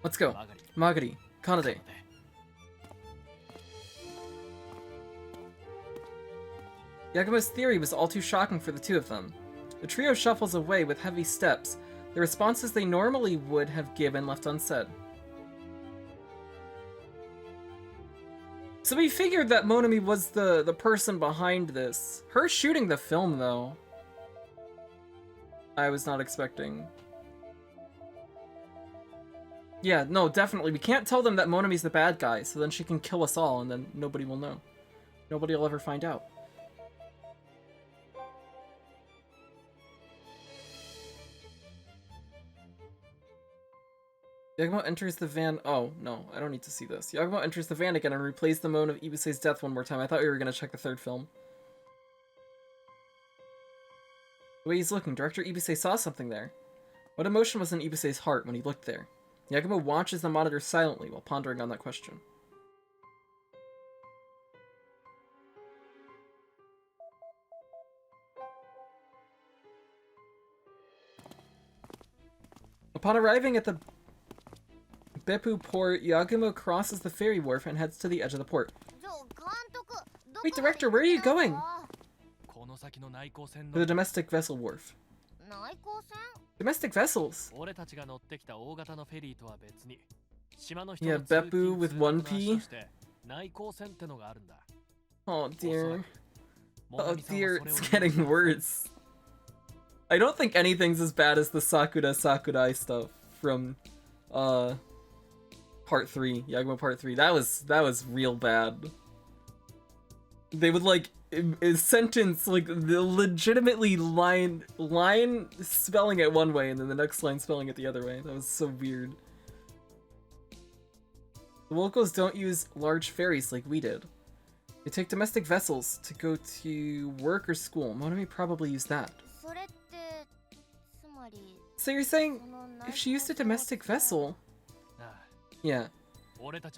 Let's go. Magari, Kanade. Yagumo's theory was all too shocking for the two of them. The trio shuffles away with heavy steps, the responses they normally would have given left unsaid. So we figured that Monami was the person behind this. Her shooting the film, though, I was not expecting. Yeah, no, definitely. We can't tell them that Monami's the bad guy, so then she can kill us all, and then nobody will know. Nobody will ever find out. Yagumo enters the van. Oh, no, I don't need to see this. Yagumo enters the van again and replays the moan of Ibuse's death one more time. I thought we were going to check the third film. The way he's looking, Director Ibuse saw something there. What emotion was in Ibuse's heart when he looked there? Yagumo watches the monitor silently while pondering on that question. Upon arriving at the Beppu port, Yagumo crosses the ferry wharf and heads to the edge of the port. Wait, Director, where are you going? To the domestic vessel wharf. Domestic vessels? Yeah, Beppu with 1P. Oh dear. Oh dear, it's getting worse. I don't think anything's as bad as the Sakura Sakurai stuff from part 3, Yagumo part 3. That was real bad. They would like a sentence like the legitimately line spelling it one way and then the next line spelling it the other way. That was so weird. The locals don't use large ferries like we did. They take domestic vessels to go to work or school. Monami probably used that. So you're saying if she used a domestic vessel? Yeah.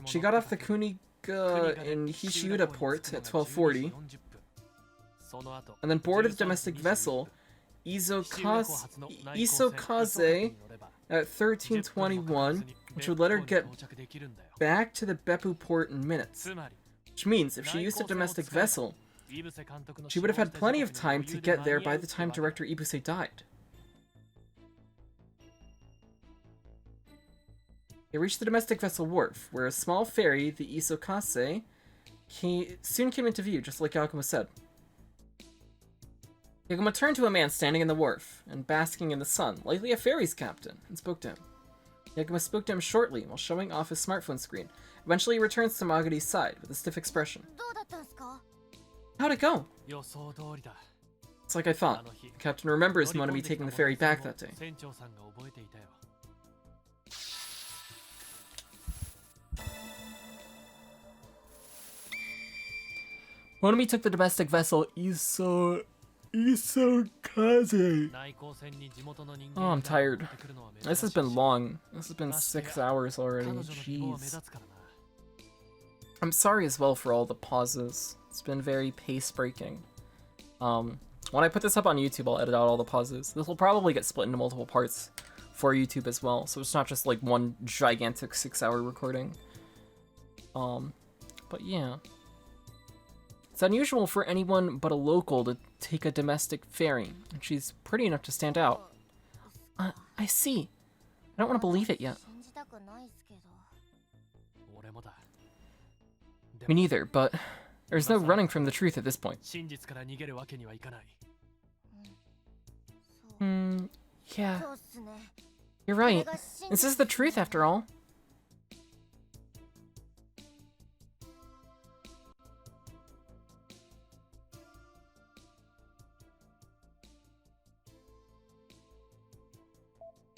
She got off the Kuniga in Hishiuda port at 12:40, and then boarded the domestic vessel Isokaze at 13:21, which would let her get back to the Beppu port in minutes. Which means if she used a domestic vessel, she would have had plenty of time to get there by the time Director Ibuse died. They reached the domestic vessel wharf, where a small ferry, the Isokase, soon came into view, just like Yagumo said. Yagumo turned to a man standing in the wharf and basking in the sun, likely a ferry's captain, and spoke to him. Yagumo spoke to him shortly while showing off his smartphone screen. Eventually he returns to Maguri's side with a stiff expression. How'd it go? It's like I thought. The captain remembers Monami taking the ferry back that day. Monami took the domestic vessel Isokaze. Oh, I'm tired. This has been long. This has been 6 hours already. Jeez. I'm sorry as well for all the pauses. It's been very pace-breaking. When I put this up on YouTube, I'll edit out all the pauses. This will probably get split into multiple parts for YouTube as well, so it's not just like one gigantic 6-hour recording. But yeah. It's unusual for anyone but a local to take a domestic ferry, and she's pretty enough to stand out. I see. I don't want to believe it yet. Me neither, but there's no running from the truth at this point. Yeah. You're right. This is the truth after all.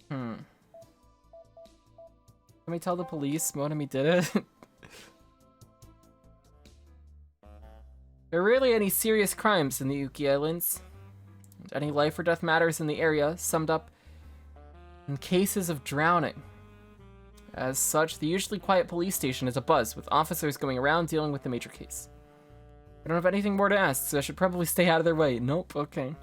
Can we tell the police Monami did it? There are rarely any serious crimes in the Uki Islands. Any life or death matters in the area, summed up in cases of drowning. As such, the usually quiet police station is abuzz, with officers going around dealing with the major case. I don't have anything more to ask, so I should probably stay out of their way. Nope, okay.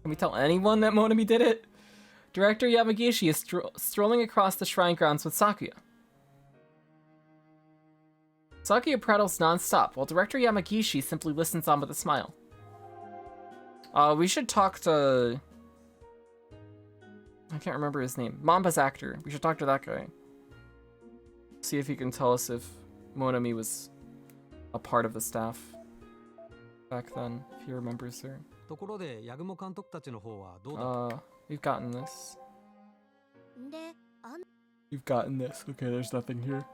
Can we tell anyone that Monami did it? Director Yamagishi is strolling across the shrine grounds with Sakuya. Sakuya prattles non-stop, while Director Yamagishi simply listens on with a smile. We should talk to... I can't remember his name. Mamba's actor. We should talk to that guy. See if he can tell us if Monami was a part of the staff back then, if he remembers her. We've gotten this. You've gotten this. Okay, there's nothing here.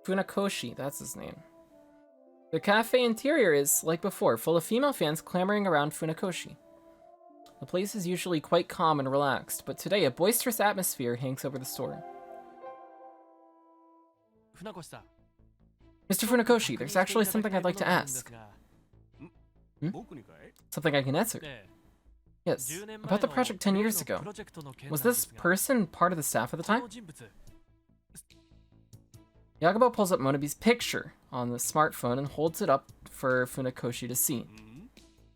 Funakoshi, that's his name. The cafe interior is, like before, full of female fans clamoring around Funakoshi. The place is usually quite calm and relaxed, but today a boisterous atmosphere hangs over the store. Mr. Funakoshi, there's actually something I'd like to ask. Something I can answer. Yes, about the project 10 years ago. Was this person part of the staff at the time? Yagumo pulls up Monobi's picture on the smartphone and holds it up for Funakoshi to see.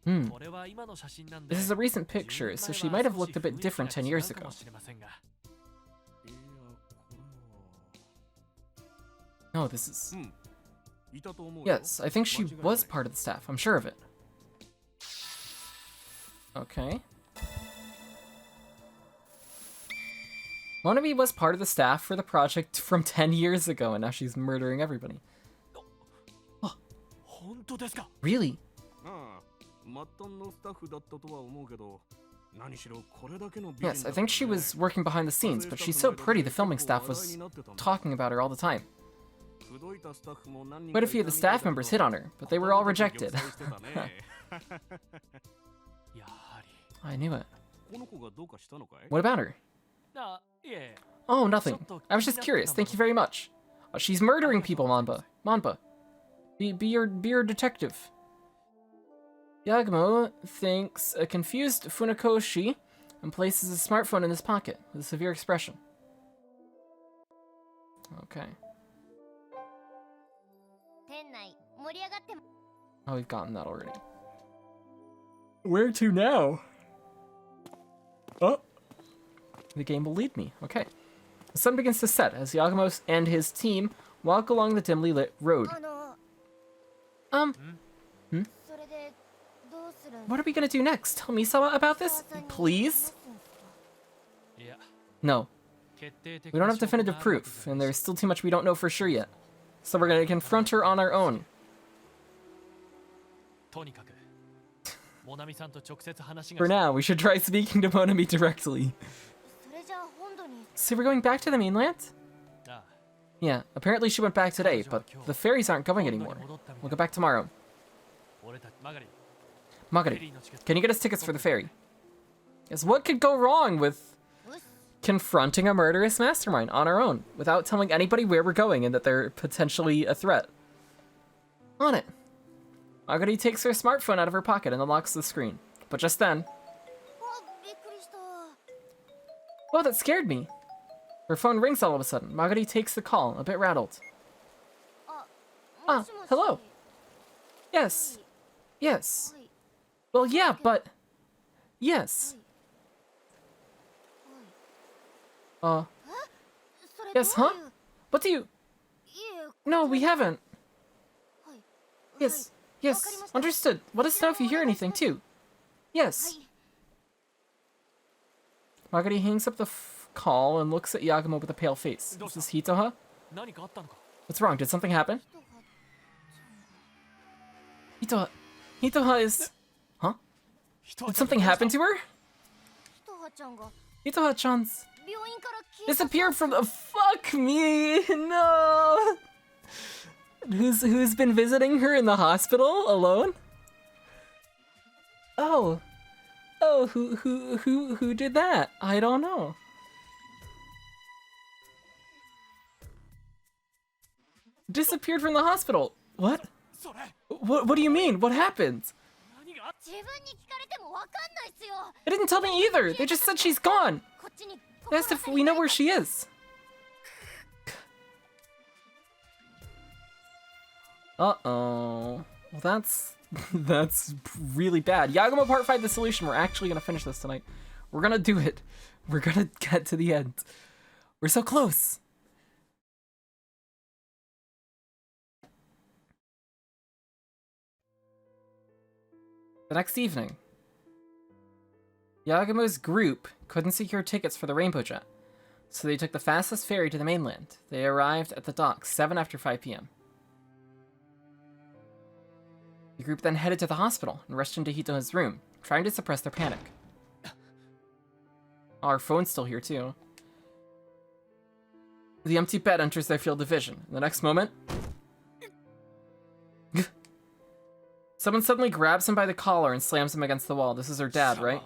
This is a recent picture, so she might have looked a bit different 10 years ago. No, this is... Yes, I think she was part of the staff. I'm sure of it. Okay. Monobi was part of the staff for the project from 10 years ago, and now she's murdering everybody. Oh. Really? Yes, I think she was working behind the scenes, but she's so pretty the filming staff was talking about her all the time. Quite a few of the staff members hit on her, but they were all rejected. I knew it. What about her? Oh, nothing. I was just curious. Thank you very much. She's murdering people, Manba. Manba. Be your detective. Yagumo thinks a confused Funakoshi and places his smartphone in his pocket with a severe expression. Okay. Oh, we've gotten that already. Where to now? Oh. The game will lead me. Okay. The sun begins to set as Yagumo and his team walk along the dimly lit road. What are we gonna do next? Tell Misawa about this? Please? No. We don't have definitive proof, and there's still too much we don't know for sure yet. So we're gonna confront her on our own. For now, we should try speaking to Monami directly. So we're going back to the mainland? Yeah, apparently she went back today, but the ferries aren't going anymore. We'll go back tomorrow. Magari, can you get us tickets for the ferry? Yes, what could go wrong with confronting a murderous mastermind on our own without telling anybody where we're going and that they're potentially a threat? On it. Magari takes her smartphone out of her pocket and unlocks the screen. But just then... Whoa, that scared me. Her phone rings all of a sudden. Magari takes the call, a bit rattled. Ah, hello. Yes. Yes. Well, yeah, but... Yes. Yes, huh? What do you... No, we haven't. Yes. Yes, understood. Let us know if you hear anything, too. Yes. Magari hangs up the call and looks at Yagumo with a pale face. Is this Hitoha? What's wrong? Did something happen? Hitoha is... Huh? Did something happen to her? Hitoha-chan's... disappeared from the... Fuck me! No! Who's been visiting her in the hospital alone? Oh. Oh, who did that? I don't know. Disappeared from the hospital. What? What do you mean? What happened? They didn't tell me either. They just said she's gone. They asked if we know where she is. Uh-oh. Well, that's really bad. Yagumo Part 5, the solution. We're actually gonna finish this tonight. We're gonna do it. We're gonna get to the end. We're so close. The next evening, Yagumo's group couldn't secure tickets for the Rainbow Jet, so they took the fastest ferry to the mainland. They arrived at the docks 7 after 5 p.m. The group then headed to the hospital and rushed into Hito's room, trying to suppress their panic. Our phone's still here, too. The empty bed enters their field of vision. In the next moment, someone suddenly grabs him by the collar and slams him against the wall. This is her dad, right?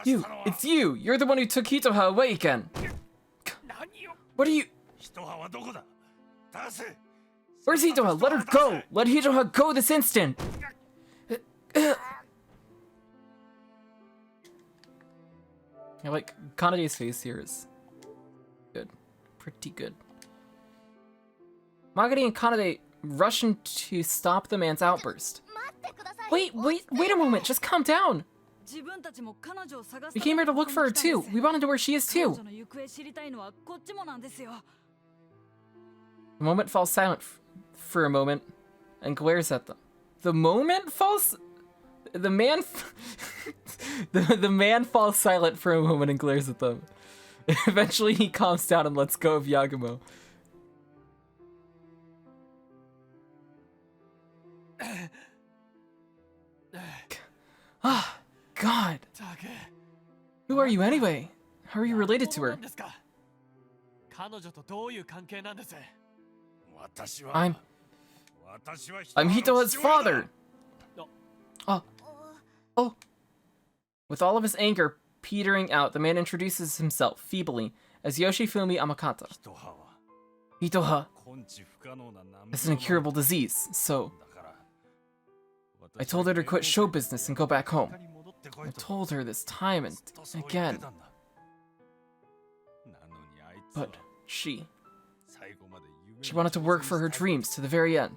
You! It's you! You're the one who took Hitoha away again! What are you... Where's Hitoha? Let her go! Let Hitoha go this instant! I like Kanade's face here is good. Pretty good. Magari and Kanade rush in to stop the man's outburst. Wait a moment, just calm down! We came here to look for her too. We want to know where she is too. The moment falls silent for a moment and glares at them. The moment falls... The man... the man falls silent for a moment and glares at them. Eventually he calms down and lets go of Yagumo. Ah, God. Who are you anyway? How are you related to her? I'm Hitoha's father! Oh. With all of his anger petering out, the man introduces himself, feebly, as Yoshifumi Amakata. Hitoha has an incurable disease, so... I told her to quit show business and go back home. I told her this time and again. But she wanted to work for her dreams to the very end.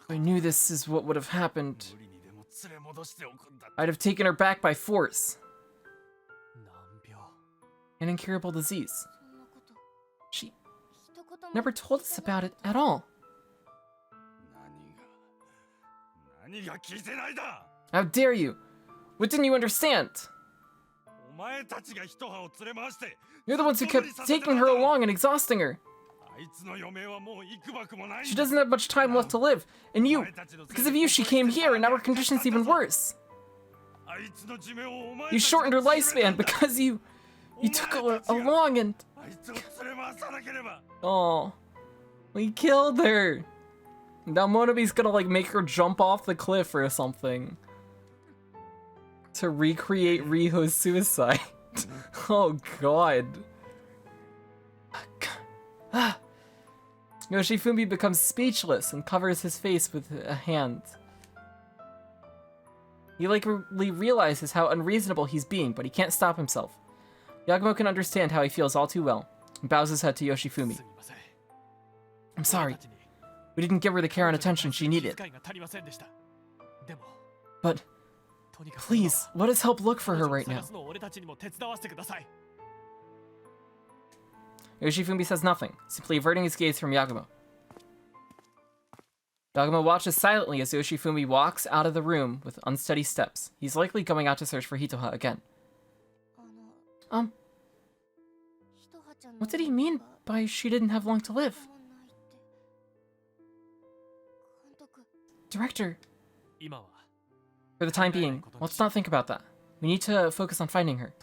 I knew this is what would have happened. I'd have taken her back by force. An incurable disease. She never told us about it at all. How dare you? What didn't you understand? You're the ones who kept taking her along and exhausting her. She doesn't have much time left to live, and you, because of you she came here and now her condition's even worse. You shortened her lifespan because you took her along and... Oh, we killed her. Now Monobi's gonna like make her jump off the cliff or something to recreate Riho's suicide. Oh God. Yoshifumi becomes speechless and covers his face with a hand. He likely realizes how unreasonable he's being, but he can't stop himself. Yagumo can understand how he feels all too well, and bows his head to Yoshifumi. I'm sorry. We didn't give her the care and attention she needed. But, please, let us help look for her right now. Yoshifumi says nothing, simply averting his gaze from Yagumo. Yagumo watches silently as Yoshifumi walks out of the room with unsteady steps. He's likely going out to search for Hitoha again. What did he mean by she didn't have long to live? Director. For the time being, let's not think about that. We need to focus on finding her.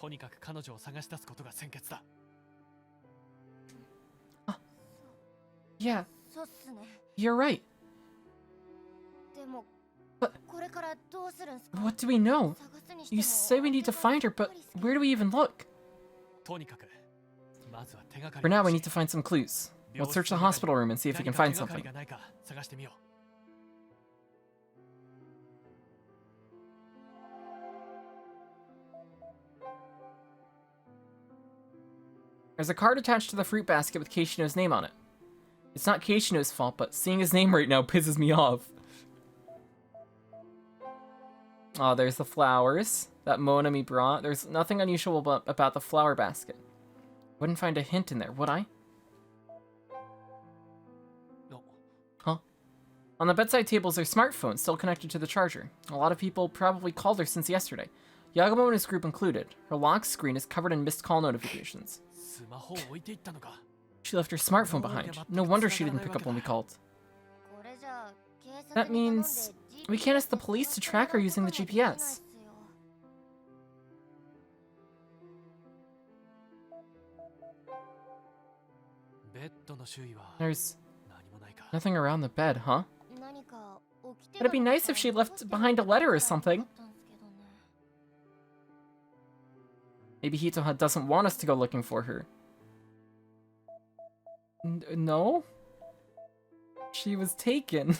Yeah, you're right. But what do we know? You say we need to find her, but where do we even look? For now, we need to find some clues. Let's search the hospital room and see if we can find something. There's a card attached to the fruit basket with Keishino's name on it. It's not Keishino's fault, but seeing his name right now pisses me off. Oh, there's the flowers that Monami brought. There's nothing unusual about the flower basket. Wouldn't find a hint in there, would I? No. Huh? On the bedside table is her smartphone, still connected to the charger. A lot of people probably called her since yesterday. Yagumo and his group included. Her lock screen is covered in missed call notifications. She left her smartphone behind. No wonder she didn't pick up when we called. That means we can't ask the police to track her using the GPS. There's 何もないか。 nothing around the bed, huh? 何か起きて But it'd be nice if she left behind a letter or something. Maybe Hitoha doesn't want us to go looking for her. No? She was taken.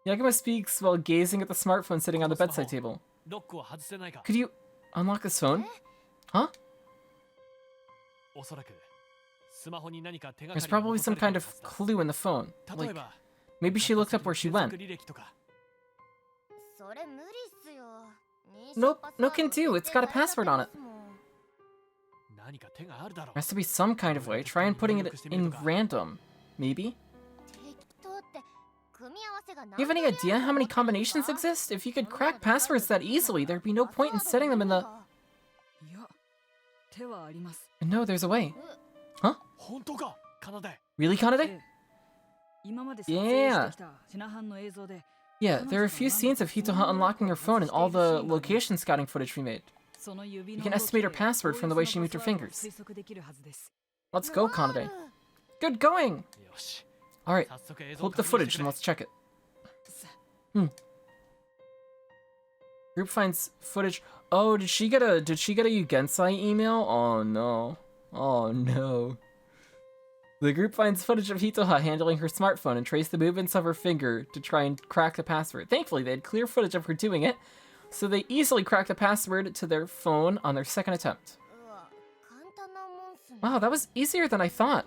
Yagumo speaks while gazing at the smartphone sitting on the bedside table. ロックを外せないか。 Could you unlock this phone? Huh? おそらくスマホに何か手がか There's りが probably 残さ some れてい kind る of はずだ。 clue in the phone. 例え Like, ば maybe she looked up where she 検索 went. 履歴とか。それ無理っすよ。 Nope, no can do. It's got a password on it. 何か手があるだろう。 There has to be some kind of way. Try and putting it in random. Maybe? 適当って組み合わせが Do you have any idea how many combinations exist? If you could crack passwords that easily, there'd be no point in setting them in the... いや、手はあります。 No, there's a way. Huh? 本当か、かなで。 Really, え Kanade? え今まで撮影してきたシナハンの映像で、 Yeah, there are a few scenes of Hitoha unlocking her phone and all the location scouting footage we made. その指 You の can 動き estimate her で password from the way she moved her おおよその fingers. パスワードを推測できるはずです。 Let's go, Kanade. Good going! よし。 Alright, 早速映像 hold を the 確認 footage して and く let's check it. Group finds footage. Oh, did she get a Yugensai email? Oh no. Oh no. The group finds footage of Hitoha handling her smartphone and trace the movements of her finger to try and crack the password. Thankfully, they had clear footage of her doing it, so they easily cracked the password to their phone on their second attempt. うわ簡単なもんっすね。 Wow, that was easier than I thought.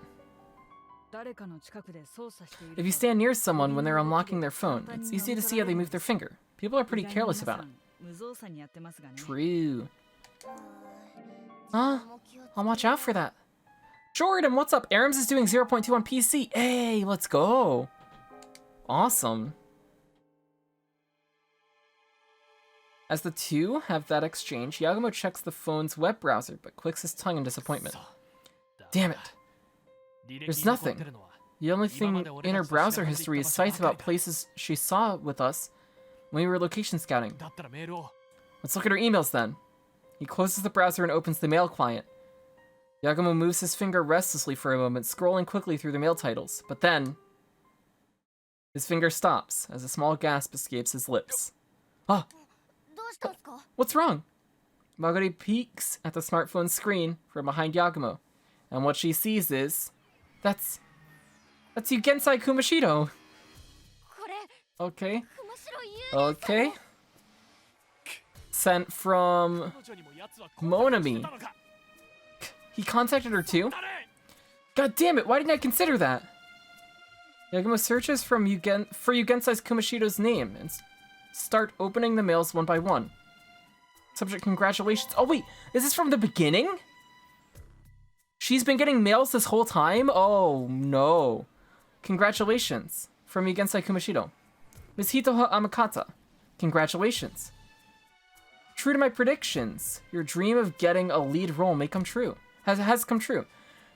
誰かの近くで操作している If you stand near someone when they're unlocking their phone, it's easy to see how they move their finger. People are pretty careless about it. 無造作にやってますがね。 True. Huh? I'll watch out for that. Jordan, what's up? Arams is doing 0.2 on PC. Hey, let's go. Awesome. As the two have that exchange, Yagumo checks the phone's web browser, but clicks his tongue in disappointment. Damn it. There's nothing. The only thing in her browser history is sites about places she saw with us when we were location scouting. だったらメールを。 Let's look at her emails then. He closes the browser and opens the mail client. Yagumo moves his finger restlessly for a moment, scrolling quickly through the mail titles. But then, his finger stops as a small gasp escapes his lips. Ah, どうしたんすか？ what's wrong? Magari peeks at the smartphone screen from behind Yagumo, and what she sees is... That's Yugensai Kumashido. これ Okay, 熊代優 okay. Sent from 彼女にも奴は Monami. たのか。 He contacted her too? 誰？ God damn it, why didn't I consider that? Yagumo searches for Yugensai's Kumashido's name and start opening the mails one by one. Subject, congratulations. Oh wait, is this from the beginning? She's been getting mails this whole time? Oh no. Congratulations from Yugensai Kumashido. Ms. Hitoha Amakata, congratulations. True to my predictions, your dream of getting a lead role may come true. Has come true.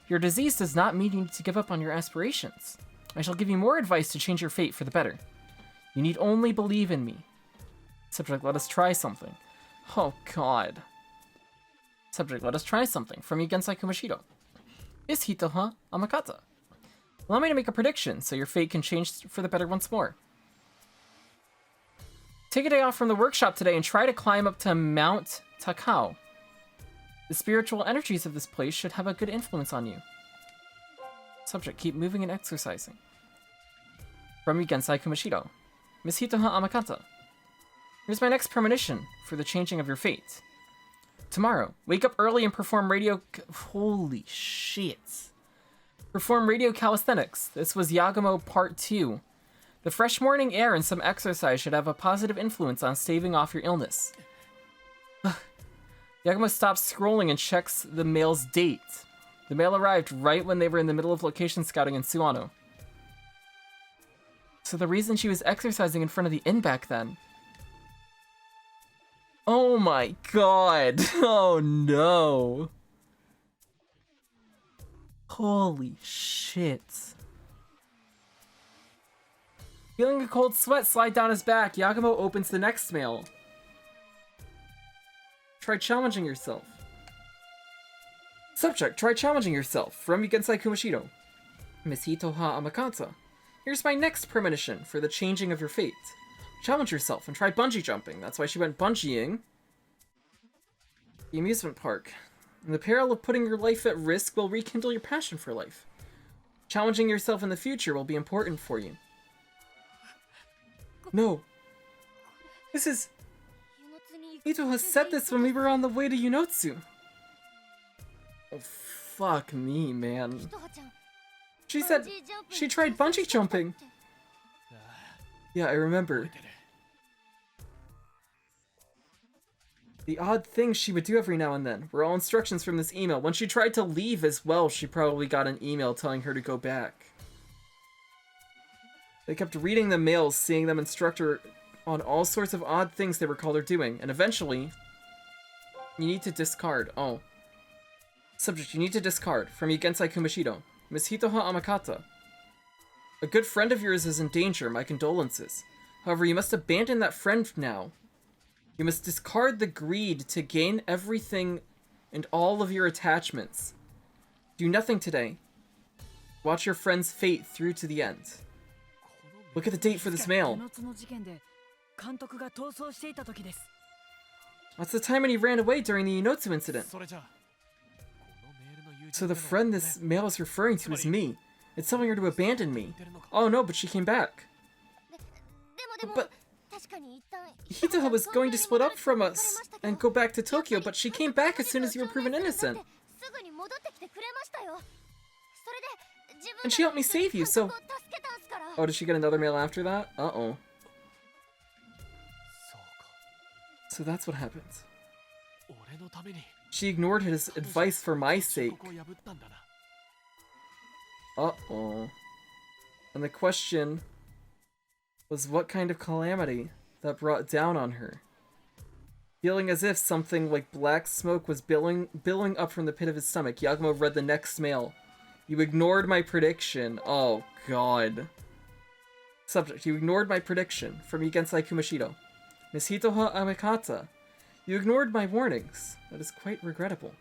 Your disease does not mean you need to give up on your aspirations. I shall give you more advice to change your fate for the better. You need only believe in me. Subject, let us try something. Oh god. Subject, let us try something from Yugensai Kumashido. Is Hitoha Amakata. Allow me to make a prediction so your fate can change for the better once more. Take a day off from the workshop today and try to climb up to Mount Takao. The spiritual energies of this place should have a good influence on you. Subject, keep moving and exercising. From Yugensai Kumashido. Miss Hitoha Amakata. Here's my next premonition for the changing of your fate. Tomorrow, wake up early and perform holy shit. Perform radio calisthenics. This was Yagumo Part 2. The fresh morning air and some exercise should have a positive influence on staving off your illness. Yagumo stops scrolling and checks the mail's date. The mail arrived right when they were in the middle of location scouting in Suwano. So the reason she was exercising in front of the inn back then... Oh my god! Oh no! Holy shit. Feeling a cold sweat slide down his back, Yagumo opens the next mail. Try challenging yourself. Subject, try challenging yourself. From Yugensai Kumashiro. Miss Hitoha Amakata. Here's my next premonition for the changing of your fate. Challenge yourself and try bungee jumping. That's why she went bungeeing. The amusement park. And the peril of putting your life at risk will rekindle your passion for life. Challenging yourself in the future will be important for you. No. This is... Hitoha said this when we were on the way to Yunotsu. Oh, fuck me, man. She said she tried bungee jumping. Yeah, I remember. The odd things she would do every now and then were all instructions from this email. When she tried to leave as well, she probably got an email telling her to go back. They kept reading the mails, seeing them instruct her on all sorts of odd things they recalled her doing, and eventually, you need to discard. Oh. Subject, you need to discard. From Yugensai Kumashiro. Miss Hitoha Amakata. A good friend of yours is in danger, my condolences. However, you must abandon that friend now. You must discard the greed to gain everything and all of your attachments. Do nothing today. Watch your friend's fate through to the end. Look at the date for this mail. That's the time when he ran away during the Inotsu incident. So the friend this mail is referring to is me. It's telling her to abandon me. Oh no, but she came back. But Hitoha was going to split up from us and go back to Tokyo, but she came back as soon as you were proven innocent. And she helped me save you, so... Oh, did she get another mail after that? Uh-oh. So that's what happened. She ignored his advice for my sake. Uh-oh. And the question was what kind of calamity that brought down on her. Feeling as if something like black smoke was billowing up from the pit of his stomach, Yagumo read the next mail. You ignored my prediction. Oh, God. Subject, you ignored my prediction. From Yugensai Kumashiro. Miss Hitoha Amakata. You ignored my warnings. That is quite regrettable.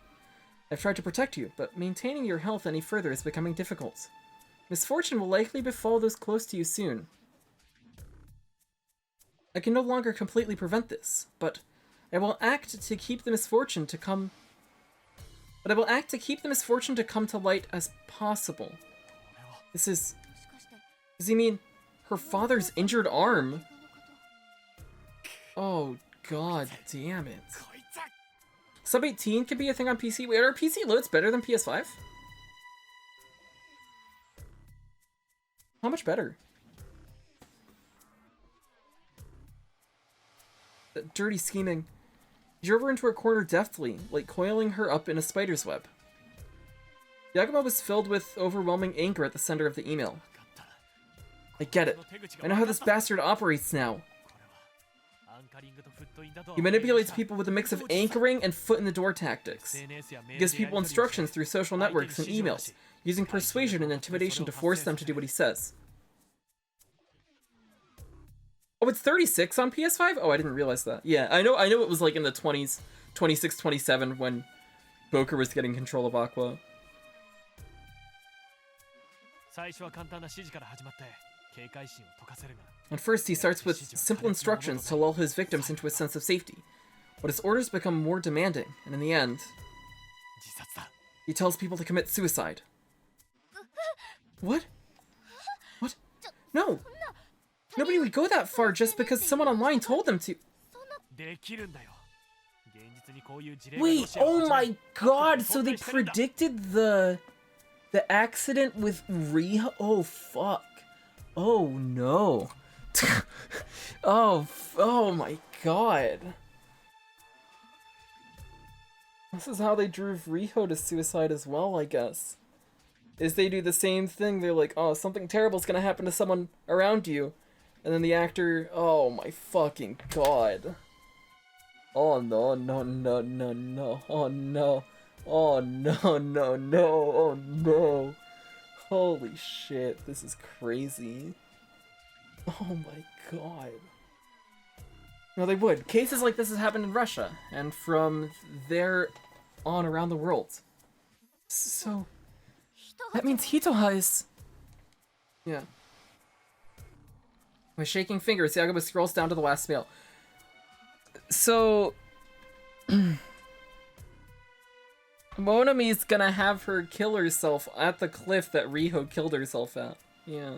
I've tried to protect you, but maintaining your health any further is becoming difficult. Misfortune will likely befall those close to you soon. I can no longer completely prevent this, but I will act to keep the misfortune to come... to light as possible. This is... Does he mean her father's injured arm? Oh, God damn it. Sub 18 could be a thing on PC. Wait, are PC loads better than PS5? How much better? That dirty scheming. He drove her into her corner deftly, like coiling her up in a spider's web. Yagumo was filled with overwhelming anger at the sender of the email. I get it. I know how this bastard operates now. He manipulates people with a mix of anchoring and foot-in-the-door tactics. He gives people instructions through social networks and emails, using persuasion and intimidation to force them to do what he says. Oh, it's 36 on PS5? Oh, I didn't realize that. Yeah, I know it was like in the 20s, 26, 27 when Boker was getting control of Aqua. At first, he starts with simple instructions to lull his victims into a sense of safety, but his orders become more demanding, and in the end, he tells people to commit suicide. What? What? No! Nobody would go that far just because someone online told them to. Wait, oh my God, so they predicted the accident with Riho? Oh, fuck. Oh, no. Oh my God. This is how they drove Riho to suicide as well, I guess. Is they do the same thing. They're like, oh, something terrible's gonna happen to someone around you. And then the actor, oh my fucking God. Oh no, no, no, no, no. Oh no. Oh no, no, no. Oh no. Holy shit, this is crazy. Oh my God. No, they would. Cases like this has happened in Russia, and from there on around the world. So that means Hitoha is... Yeah. With shaking fingers, Yagumo scrolls down to the last mail. So... Monami's gonna have her kill herself at the cliff that Riho killed herself at. Yeah.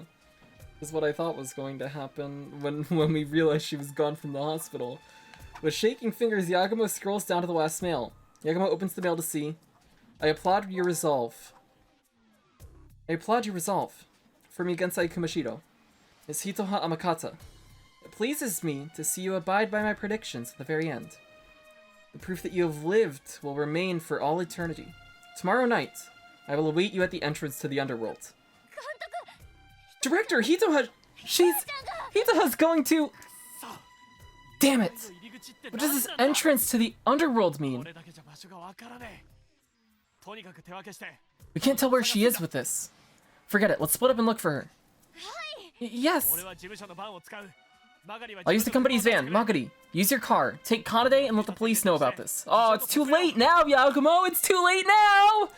Is what I thought was going to happen when we realized she was gone from the hospital. With shaking fingers, Yagumo scrolls down to the last mail. Yagumo opens the mail to see. I applaud your resolve. I applaud your resolve. From Yugensai Kumashido. It's Hitoha Amakata. It pleases me to see you abide by my predictions at the very end. The proof that you have lived will remain for all eternity. Tomorrow night, I will await you at the entrance to the underworld. Director, Hitoha... Hitoha's going to... Damn it! What does this entrance to the underworld mean? We can't tell where she is with this. Forget it, let's split up and look for her. Yes! I'll use the company's van. Magari, use your car. Take Kanade and let the police know about this. Oh, it's too late now, Yagumo! It's too late now!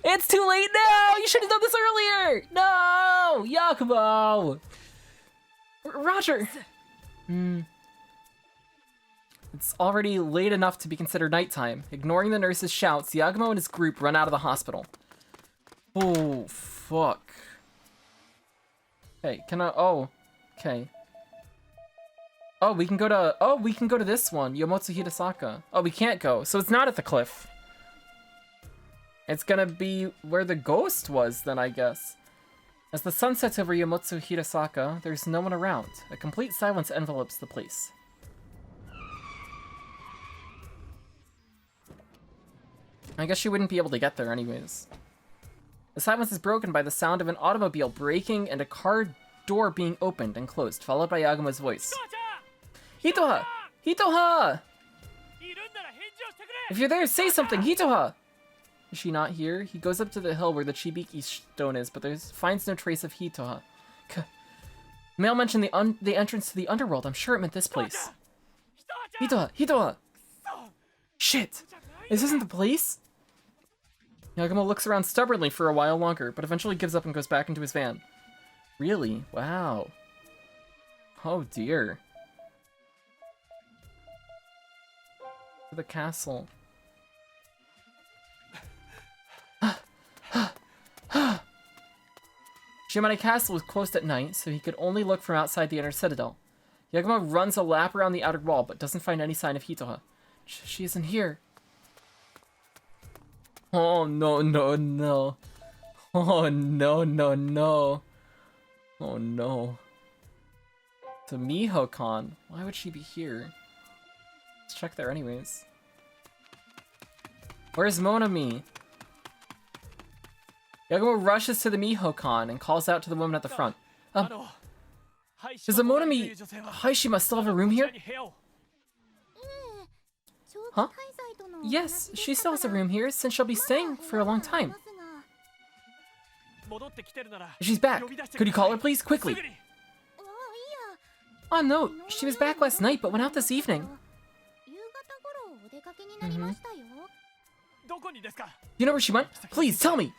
It's too late now! You should have done this earlier! No! Yagumo! Roger! It's already late enough to be considered nighttime. Ignoring the nurse's shouts, Yagumo and his group run out of the hospital. Oh, fuck. Hey, can I... Oh, okay. Oh, we can go to this one, Yomotsu Hidasaka. Oh, we can't go, so it's not at the cliff. It's gonna be where the ghost was, then, I guess. As the sun sets over Yomotsu Hidasaka, there's no one around. A complete silence envelopes the place. I guess she wouldn't be able to get there anyways. The silence is broken by the sound of an automobile braking and a car door being opened and closed, followed by Yagumo's voice. Hitoha! Hitoha! If you're there, say something, Hitoha! Is she not here? He goes up to the hill where the Chibiki stone is, but finds no trace of Hitoha. Mail mentioned the entrance to the underworld. I'm sure it meant this place. Hitoha! Hitoha! Shit! This isn't the place? Yagumo looks around stubbornly for a while longer, but eventually gives up and goes back into his van. Really? Wow. Oh dear. To the castle. Shimane Castle was closed at night, so he could only look from outside the inner citadel. Yagumo runs a lap around the outer wall, but doesn't find any sign of Hitoha. She isn't here. Oh, no, no, no. Oh, no, no, no. Oh, no. To Miho-kan. Why would she be here? Let's check there anyways. Where's Monami? Yagumo rushes to the Miho-kan and calls out to the woman at the front. Does the Monami Haishima still have a room here? Huh? Yes, she still has a room here since she'll be staying for a long time. She's back. Could you call her, please? Quickly. Oh, no. She was back last night, but went out this evening. You know where she went? Please, tell me.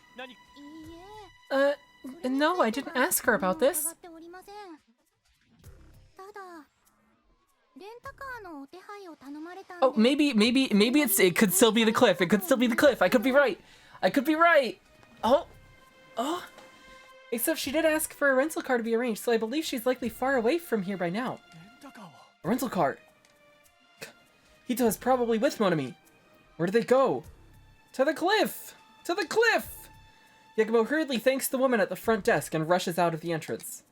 No, I didn't ask her about this. Oh, maybe it could still be the cliff. It could still be the cliff. I could be right. I could be right. Oh. Except she did ask for a rental car to be arranged, so I believe she's likely far away from here by now. A rental car. Hitoha's probably with Monami. Where did they go? To the cliff! To the cliff! Yagumo hurriedly thanks the woman at the front desk and rushes out of the entrance.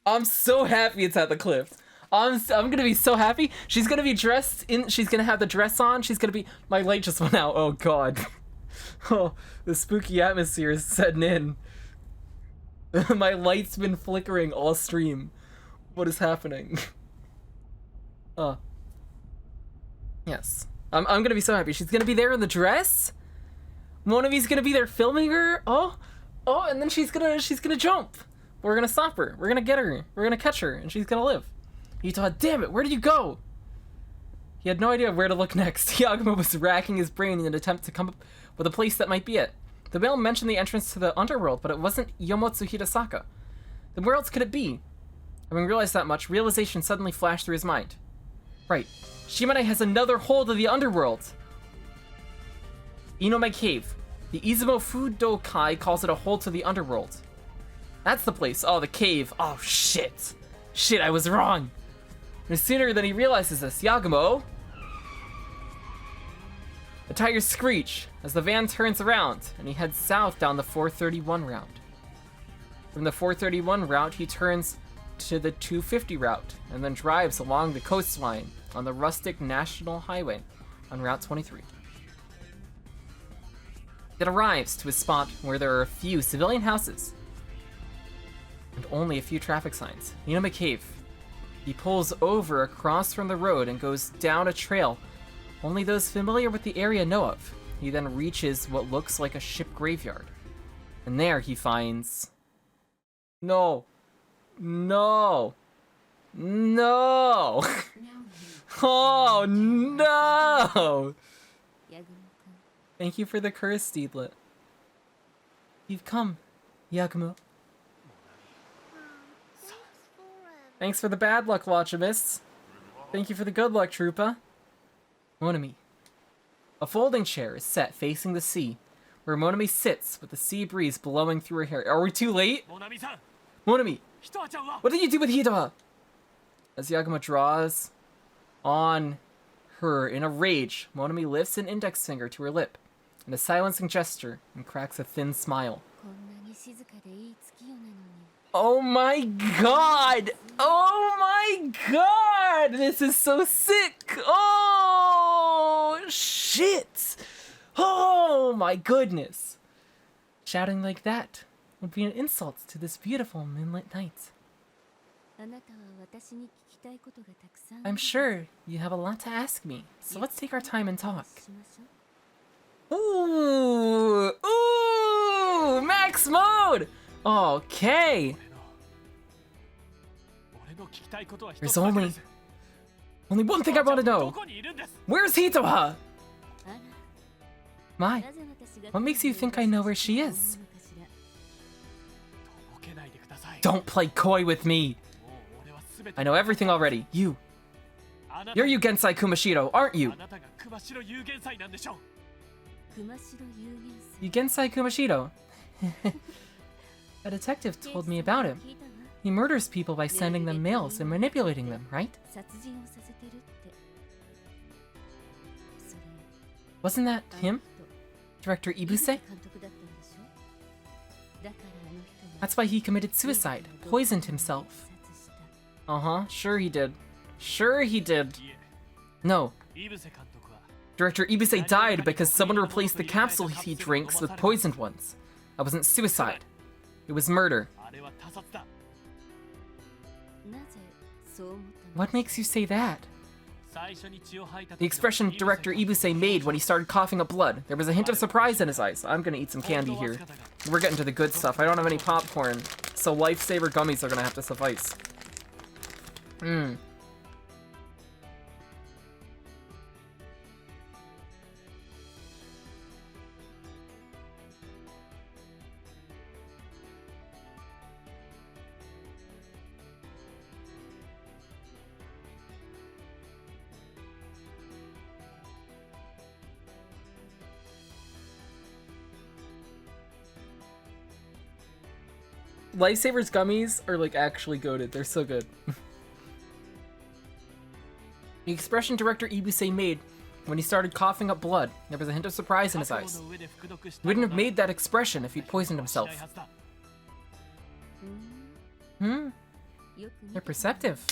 I'm so happy it's at the cliff. I'm gonna be so happy. She's gonna be dressed in. She's gonna have the dress on. She's gonna be. My light just went out. Oh god. Oh, the spooky atmosphere is setting in. My light's been flickering all stream. What is happening? Yes. I'm gonna be so happy. She's gonna be there in the dress. Monami's gonna be there filming her. Oh, and then she's gonna jump. We're gonna stop her. We're gonna get her. We're gonna catch her, and she's gonna live. Hitoha, damn it! Where did you go? He had no idea where to look next. Yagumo was racking his brain in an attempt to come up with a place that might be it. The mail mentioned the entrance to the underworld, but it wasn't Yomotsu Hidasaka. Then where else could it be? Having realized that much, realization suddenly flashed through his mind. Right. Shimane has another hold of the underworld. Inome Cave. The Izumo Fudokai calls it a hold to the underworld. That's the place. Oh, the cave. Oh, shit. Shit, I was wrong. No sooner than he realizes this, Yagumo. The tires screech as the van turns around, and he heads south down the 431 route. From the 431 route, he turns to the 250 route, and then drives along the coastline on the rustic National Highway on Route 23. It arrives to a spot where there are a few civilian houses and only a few traffic signs. Inome Cave. He pulls over across from the road and goes down a trail only those familiar with the area know of. He then reaches what looks like a ship graveyard. And there he finds... No. No. No. Oh, no. Thank you for the curse, Steedlet. You've come, Yagumo. Thanks for the bad luck, Watchamists. Thank you for the good luck, Troopa. Monami. A folding chair is set facing the sea, where Monami sits with the sea breeze blowing through her hair. Are we too late? Monami! What did you do with Hitoa? As Yagumo draws on her in a rage, Monami lifts an index finger to her lip in a silencing gesture and cracks a thin smile. Oh my god! Oh my god! This is so sick! Oh, shit! Oh my goodness! Shouting like that would be an insult to this beautiful moonlit night. I'm sure you have a lot to ask me, so let's take our time and talk. Ooh! Ooh! Max mode! Okay. There's only one thing I want to know. Where's Hitoha? My, what makes you think I know where she is? Don't play coy with me. I know everything already. You're Yugensai Kumashiro, aren't you? Yugensai Kumashiro. A detective told me about him. He murders people by sending them mails and manipulating them, right? Wasn't that him? Director Ibuse? That's why he committed suicide, poisoned himself. Uh-huh, sure he did. Sure he did. No. Director Ibuse died because someone replaced the capsule he drinks with poisoned ones. That wasn't suicide. It was murder. What makes you say that? The expression Director Ibuse made when he started coughing up blood. There was a hint of surprise in his eyes. I'm gonna eat some candy here. We're getting to the good stuff. I don't have any popcorn, so lifesaver gummies are gonna have to suffice. Lifesavers gummies are like actually goated. They're so good. The expression Director Ibuse made when he started coughing up blood, there was a hint of surprise in his eyes. He wouldn't have made that expression if he'd poisoned himself. They're perceptive.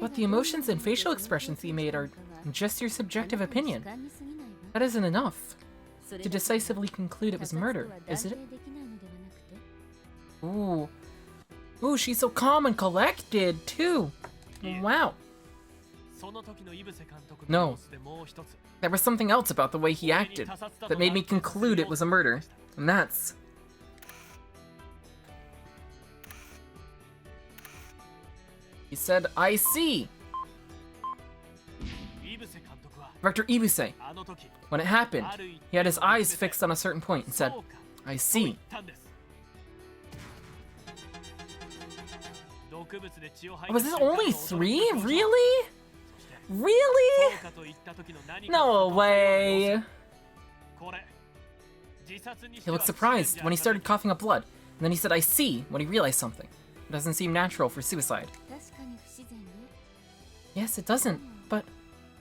But the emotions and facial expressions he made are just your subjective opinion. That isn't enough to decisively conclude it was murder, is it? Ooh. Ooh, she's so calm and collected, too. Wow. No. There was something else about the way he acted that made me conclude it was a murder. And that's... He said, I see. Director Ibuse, あの時 when it happened, he had his eyes fixed on a certain point and said, そうか I と言っ see. たんです毒物で血を吐い Was た this 瞬間の only 驚きの 3? 表情 Really? そして Really? そうかと言った時の何か No way. これ自殺にし He ては looked 不自然 surprised じゃ when he ありません started coughing up blood, and then he said, I see, when he realized something. It doesn't seem natural for suicide. 確かに不自然ね。 Yes, it doesn't, but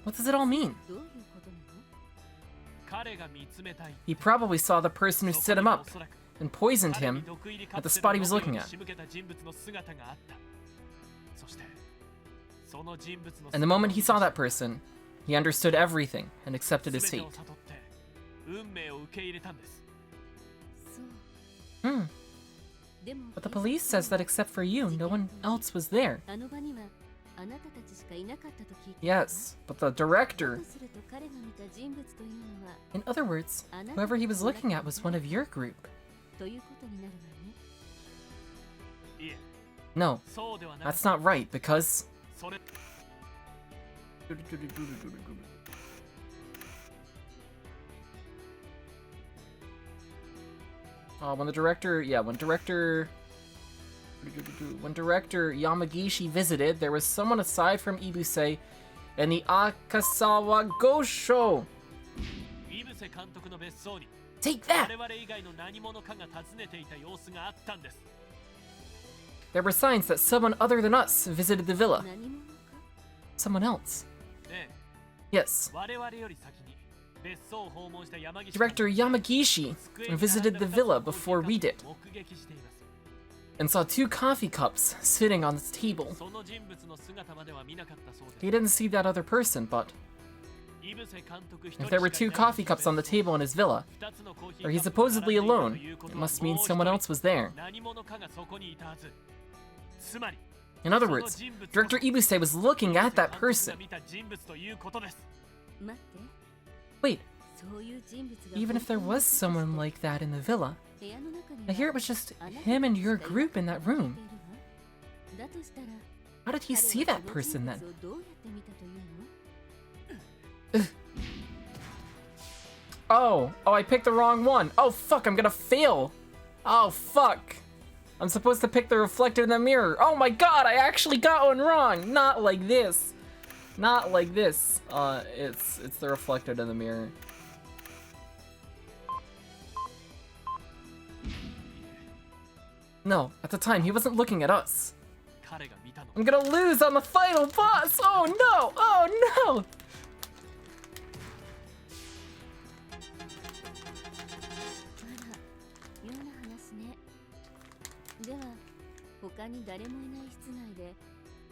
what does it all mean? どういうことなの？彼が見つめたい He probably saw the person who そ set こ him に up おそらく and poisoned 彼に him 毒入り at the カプセ spot ル he was の looking に at. 仕向けた人物の姿があったそしてその人物の And the moment he saw that person, he understood everything and accepted his 全て fate. を悟って運命を受け入れたんです そう。 Hmm, でも but the police says that except for you, no one else was there. あの場にはあなたたちしかいなかったと聞いて。 Yes, but the director, だとすると彼が見た人物というのは in other words, whoever he was looking at was one of your group. ということになるわね。いえ No, そうではない that's not right because... それ when director Yamagishi visited, there was someone aside from Ibuse in the Akasawa Gosho. イブセ監督の別荘に Take 我 that! 々以外の何者かが訪ねていた様子があったんです There were signs that someone other than us visited the villa. 何者か？ Someone else. ね Yes. え我々より先に別荘を訪問した山岸 Director Yamagishi visited the villa before we did 目撃しています and saw 2 coffee cups sitting on the table. その人物の姿までは見なかったそうです He didn't see that other person, but イブセ監督一人 if there were 2 coffee cups on the table in his villa, 二つのコーヒー or he's カップが supposedly 並んでいたと alone, いうこと it は must mean もう一 someone 人 else was there. 何者かがそこにいたはずつまり In other words, Director Ibuse was looking at that person. 見た人物ということです待って。 Wait, そういう人物が even if there was someone like that in the villa, 部屋の中に I hear it was just him and your group in that room. だとしたら How did he see that person then? 彼はその人物をどうやって見たというの？ Oh, I picked the wrong one. Oh fuck, I'm gonna fail. Oh fuck. I'm supposed to pick the reflected in the mirror. Oh my god, I actually got one wrong. Not like this. Not like this. It's the reflected in the mirror. No, at the time he wasn't looking at us. 彼が見たの I'm gonna lose on the final boss. Oh no. Oh no. あら、妙な話ね。では、他に誰もいない室内で、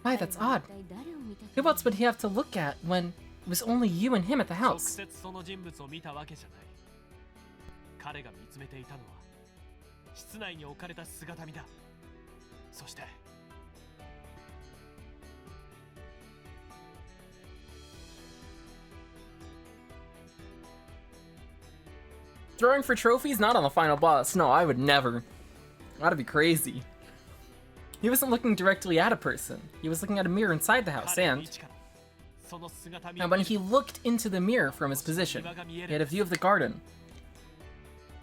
Why, that's 彼は odd. 一体誰を見たという Who else would he have to look at when it was only you and him at the 直 house? 接その人物を見たわけじゃない彼が見つめていたのは室内に置かれた姿見だそして Throwing for trophies? Not on the final boss. No, I would never. That'd be crazy. He wasn't looking directly at a person. He was looking at a mirror inside the house, 彼の and 位置からその姿見 and when he looked into the mirror from his position, he had a view of the garden.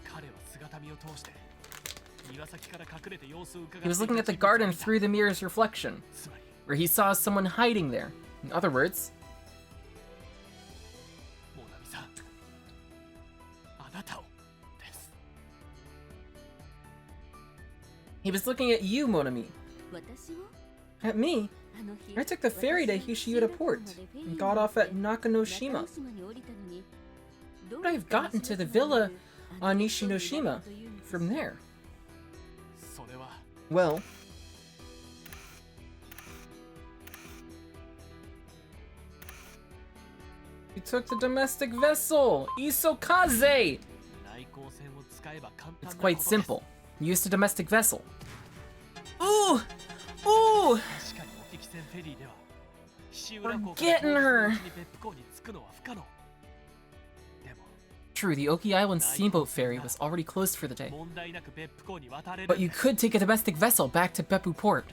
彼は姿見を通して庭先から隠れて様子を伺って He い was た looking at the 人物を garden 見た through the mirror's reflection, つまり where he saw someone hiding there. In other words, モナミさんあなたをです he was looking at you, Monami. 私を At me? あの日 I took the ferry to Hishiura Port and got off at Nakanoshima. 中之島に降りたのに、どう But I've gotten to the villa on Nishinoshima from there. それは Well, you took the domestic vessel, Isokaze! 内航船を使えば簡単な It's こと quite です simple. You used a domestic vessel. Ooh! Ooh! 確かにオキキ船フェリーでは岸 We're 浦港 getting から her. 別府港に着くのは不可能でも True, the Oki Island steamboat ferry was already closed for the day. 問題なく別府港に渡れる But you could take a domestic vessel back to Beppu Port.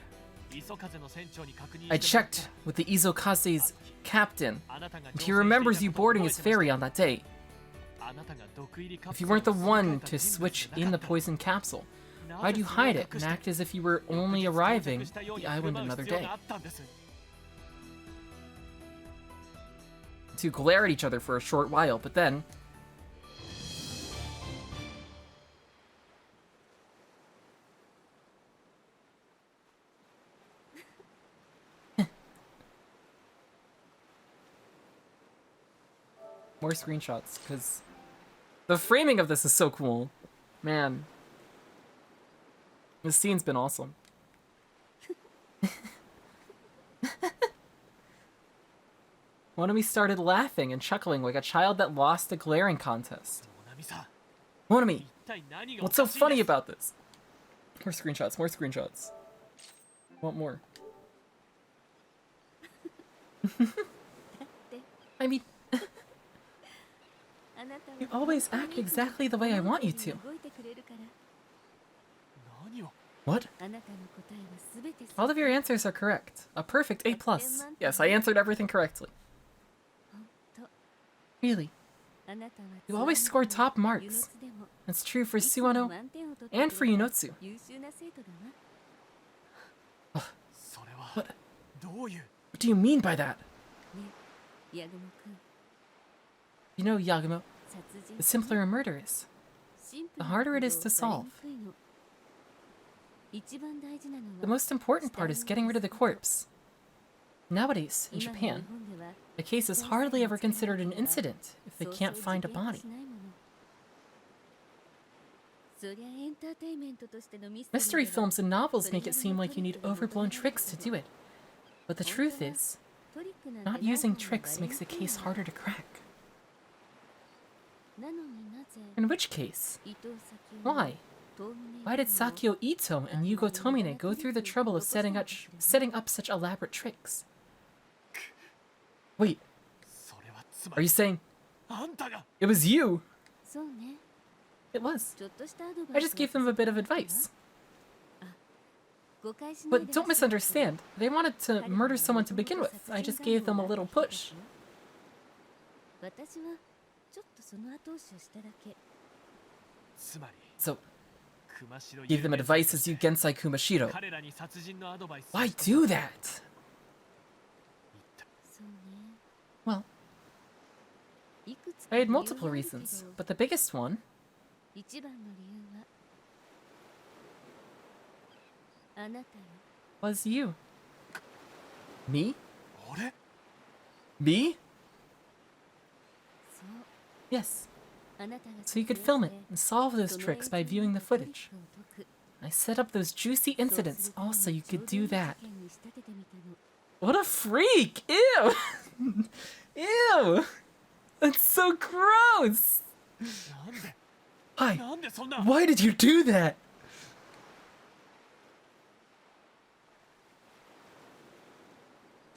I checked with the Izokase's captain, and he remembers you boarding his ferry on that day. If you weren't the one to switch in the poison capsule, why'd you hide it and act as if you were only arriving at the island another day? The two glare at each other for a short while, but then... More screenshots, because the framing of this is so cool. Man. This scene's been awesome. Monami started laughing and chuckling like a child that lost a glaring contest. Monami, what's so funny about this? More screenshots, more screenshots. Want more? I mean... You always act exactly the way I want you to. What? All of your answers are correct. A perfect A+. Yes, I answered everything correctly. Really? You always score top marks. That's true for Suwano and for Yunotsu. What do you mean by that? You know, Yagumo, the simpler a murder is, the harder it is to solve. The most important part is getting rid of the corpse. Nowadays, in Japan, a case is hardly ever considered an incident if they can't find a body. Mystery films and novels make it seem like you need overblown tricks to do it. But the truth is, not using tricks makes a case harder to crack. In which case? Why? Why did Sakio Ito and Yugo Tomine go through the trouble of setting up such elaborate tricks? Wait, are you saying it was you? It was. I just gave them a bit of advice. But don't misunderstand. They wanted to murder someone to begin with. I just gave them a little push. So, give them advice as you Gensai Kumashiro. Why do that? Well, I had multiple reasons, but the biggest one was you. Me? Me? Yes. So you could film it and solve those tricks by viewing the footage. I set up those juicy incidents all so you could do that. What a freak! Ew! Ew! That's so gross! Hi! Why did you do that?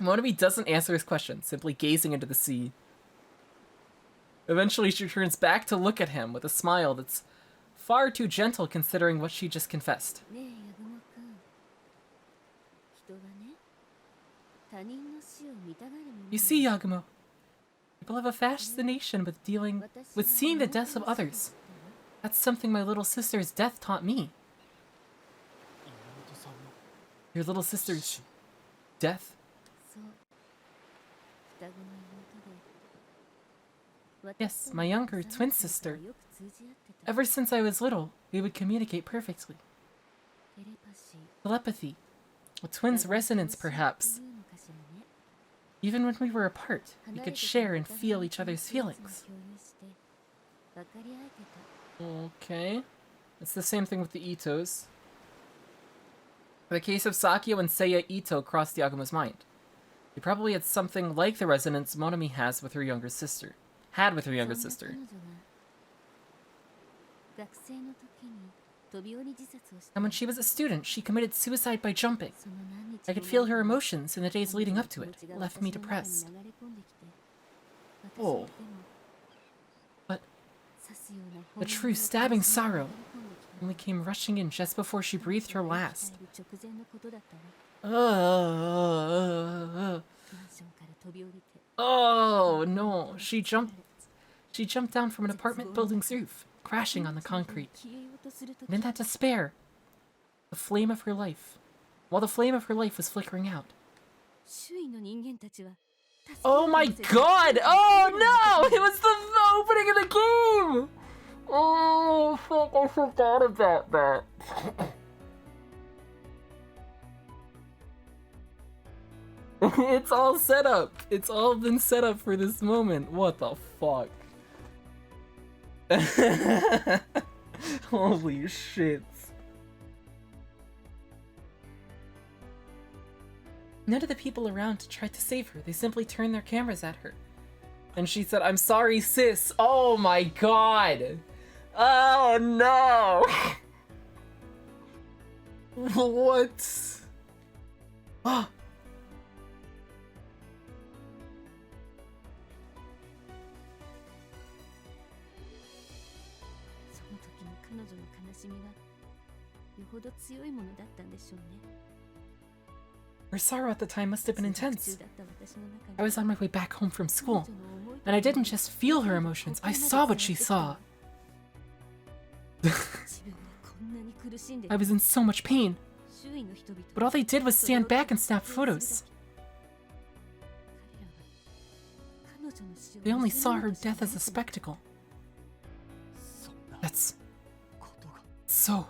Monami doesn't answer his question, simply gazing into the sea. Eventually she turns back to look at him with a smile that's far too gentle considering what she just confessed. You see, Yagumo, people have a fascination with seeing the deaths of others. That's something my little sister's death taught me. Your little sister's death? Yes, my younger twin sister. Ever since I was little, we would communicate perfectly. Telepathy. A twin's resonance, perhaps. Even when we were apart, we could share and feel each other's feelings. Okay. It's the same thing with the Itos. The case of Sakio and Seiya Ito crossed Yagumo's mind. They probably had something like the resonance Monami has with her younger sister. Had with her younger sister. And when she was a student, she committed suicide by jumping. I could feel her emotions in the days leading up to it. It left me depressed. Oh. But the true stabbing sorrow only came rushing in just before she breathed her last. 帰る直前のことだったね。 Uh, マンションから飛び降りて oh no, she jumped down from an apartment building's roof, crashing on the concrete. 消えようとすると And in that despair, the flame of her life, while the flame of her life was flickering out. 周囲の人間たちは助け Oh を my 求めて god! Oh no! It was the opening of the game! Oh fuck, I forgot about that. It's all set up. It's all been set up for this moment. What the fuck? Holy shit. None of the people around tried to save her. They simply turned their cameras at her. And she said, "I'm sorry, sis." Oh my god. Oh no. What? Ah. その時の彼女の悲しみはよほど強いものだったんでしょうね。 Her sorrow at the time must have been 通 intense. だった私の中に I was on my way back home from 彼 school, 女の思い and I didn't just feel her emotions, I saw what she saw. 自分がこんなに苦しんで I was in so much pain, 周囲の人々 but all they did was stand back and snap photos. 彼らは彼女の死を They only 忘 saw れよ her うとして death as a 何か spectacle. そんな That's ことが so.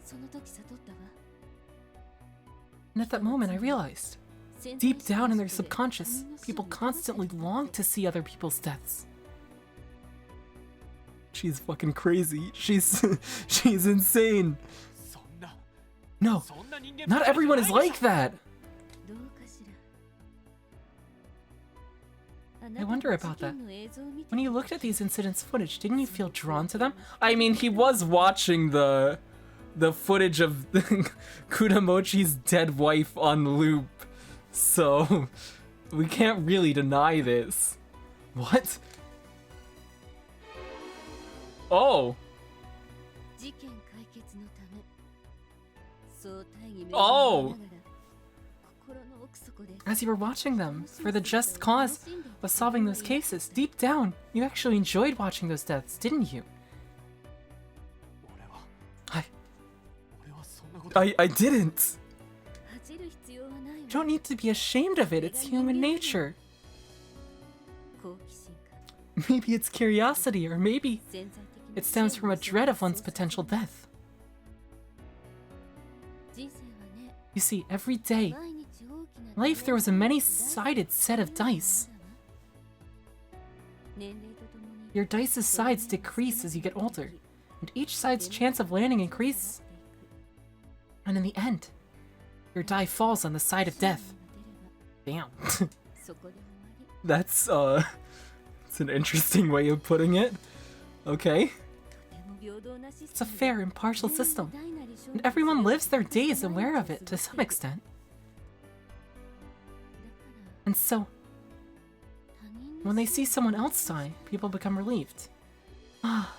その時悟ったわ。 And at that moment, I realized, deep down in their subconscious, people constantly long to see other people's deaths. She's fucking crazy. She's insane. そんな No, そんな人間 not everyone is like that. どうかしら。 I wonder about that. あなたの事件の映像を見て When you looked at these incidents footage, didn't you feel drawn to them? I mean, he was watching the footage of Kuramochi's dead wife on loop, so we can't really deny this. What? Oh. 事件解決のためそう大義名分 Oh. を見ながら心の奥底で As you were watching them, for the just cause of solving those cases, deep down, you actually enjoyed watching those deaths, didn't you? 俺は I 俺はそんなこと I didn't. 恥じる必要はないわ You don't need to be ashamed of it, it's human nature. 好奇心か Maybe it's curiosity, or maybe 潜在的な it stems from a dread of one's potential death. 人生はね You see, every day, 毎日大きな life throws a many-sided set of dice. 年齢とともに Your dice's sides decrease as you get older, and each side's chance of landing increases. And in the end, your die falls on the side of death. Damn. そこで終わり That's it's an interesting way of putting it. Okay. でも平等なシス It's a テムで fair, impartial system, 大なり小 and なり everyone lives their それを days aware of it to some extent. だから And so, 他人の when they see someone else die, people become relieved. Ah,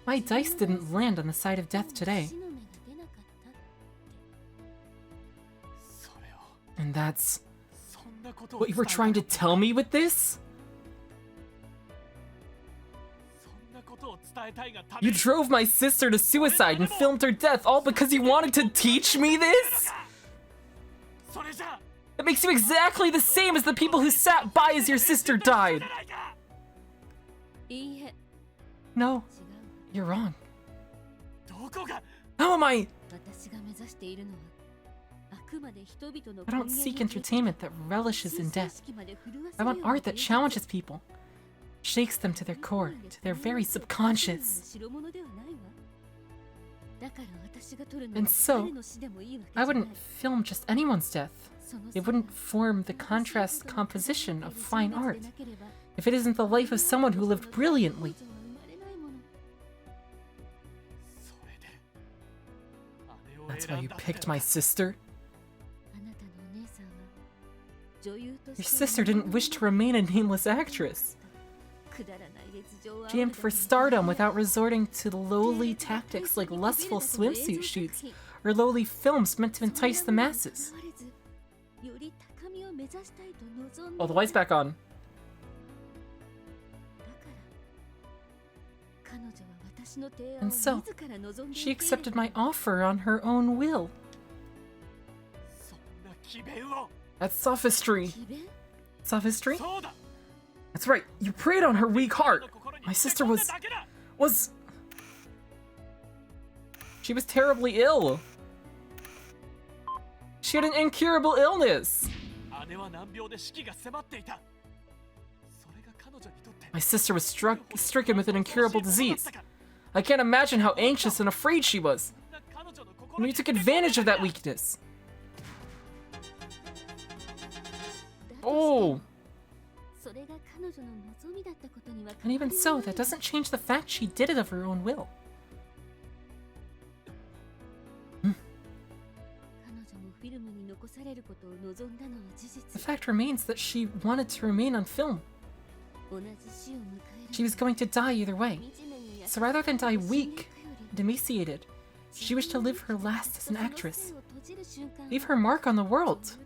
my dice didn't land on the side of death today. 死の目が出なかったって それを And that's そんなことを what you were trying to tell me with this? そんなことを伝えたいがため You に drove my sister to suicide and filmed her death all because you wanted to teach me this? それじゃ It makes you exactly the same as the people who sat by as your sister died. じゃないかいいえ No, 違う you're wrong. どこが How am I? 私が目指しているのはあくまで人々の I don't seek entertainment that relishes in death. I want art that challenges people, shakes them to their core, to their very subconscious. And so, I wouldn't film just anyone's death. It wouldn't form the contrast composition of fine art if it isn't the life of someone who lived brilliantly. それで姉を That's 選 why ん you だ picked my sister? あなたのお姉さんは女優と Your して sister didn't wish to remain a nameless actress. She aimed for stardom without resorting to lowly tactics like lustful swimsuit shoots or lowly films meant to entice the masses. Oh, the light's back on. And so, she accepted my offer on her own will. That's sophistry. Sophistry? That's right, you preyed on her weak heart. My sister was... She was terribly ill. She had an incurable illness. My sister was stricken with an incurable disease. I can't imagine how anxious and afraid she was. And you took advantage of that weakness. Oh. And even so, that doesn't change the fact she did it of her own will. The fact remains that she wanted to remain on film. She was going to die either way. So rather than die weak and emaciated, she wished to live her last as an actress. Leave her mark on the world.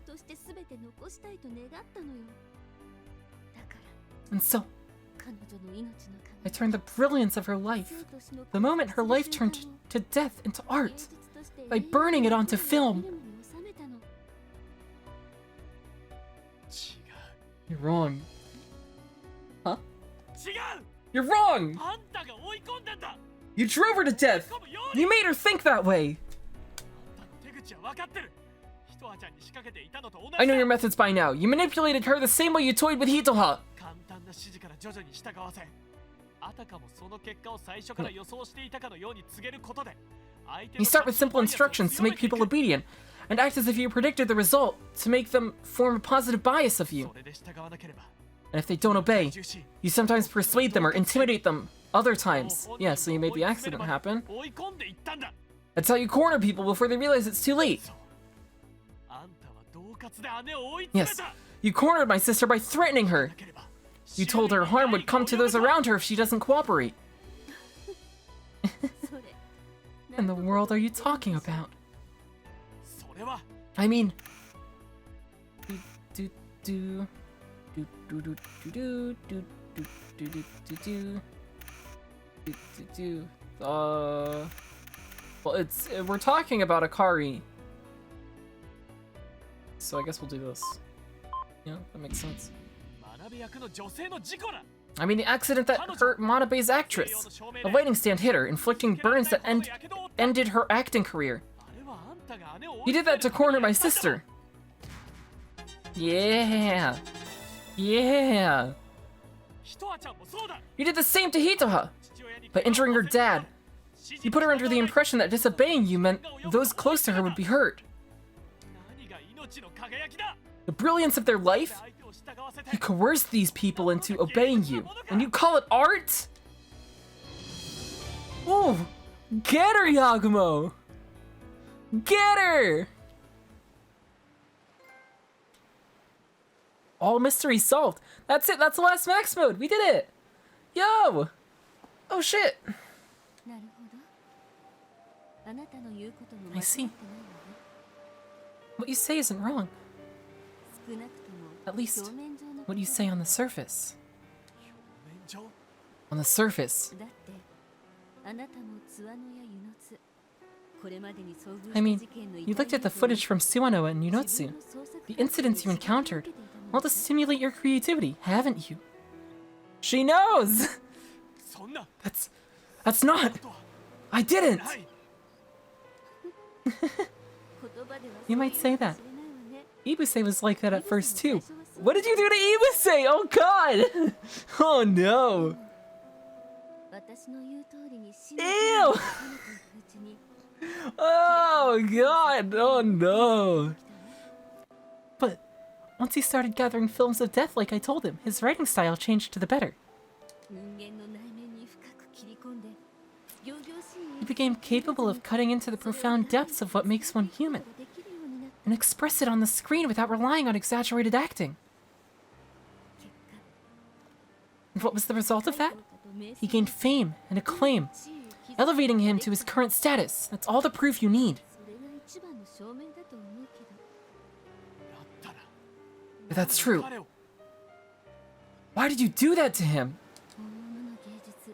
And so, I turned the brilliance of her life, the moment her life turned to death, into art, by burning it onto film. You're wrong. Huh? You're wrong! You drove her to death! You made her think that way! I know your methods by now. You manipulated her the same way you toyed with Hitoha. You start with simple instructions to make people obedient, and act as if you predicted the result to make them form a positive bias of you. And if they don't obey, you sometimes persuade them or intimidate them. Other times, yeah, so you made the accident happen. That's how you corner people before they realize it's too late. Yes, you cornered my sister by threatening her. You told her harm would come to those around her if she doesn't cooperate. In the world are you talking about? I mean... Well, we're talking about Akari. So I guess we'll do this. Yeah, that makes sense. I mean, the accident that hurt Manabe's actress. A lighting stand hit her, inflicting burns that ended her acting career. You did that to corner my sister. Yeah. Yeah. You did the same to Hitoha. By injuring her dad. You put her under the impression that disobeying you meant those close to her would be hurt. The brilliance of their life? You coerced these people into obeying you, and you call it art? Ooh, get her, Yagumo! Get her! All mysteries solved. That's it, that's the last max mode. We did it! Yo! Oh shit! I see. What you say isn't wrong. At least, what you say on the surface. On the surface. I mean, you looked at the footage from Suwano and Yunotsu. The incidents you encountered. All to stimulate your creativity, haven't you? She knows! That's not... I didn't! You might say that. Ibuse was like that at first too. What did you do to Ibuse? Oh god! Oh no! Ew! Oh god! Oh no! But once he started gathering films of death like I told him, his writing style changed to the better. He became capable of cutting into the profound depths of what makes one human, and express it on the screen without relying on exaggerated acting. And what was the result of that? He gained fame and acclaim, elevating him to his current status. That's all the proof you need. それが一番の証明だと思うけど。 だったら If that's true, 彼を why did you do that to him? 本物の芸術、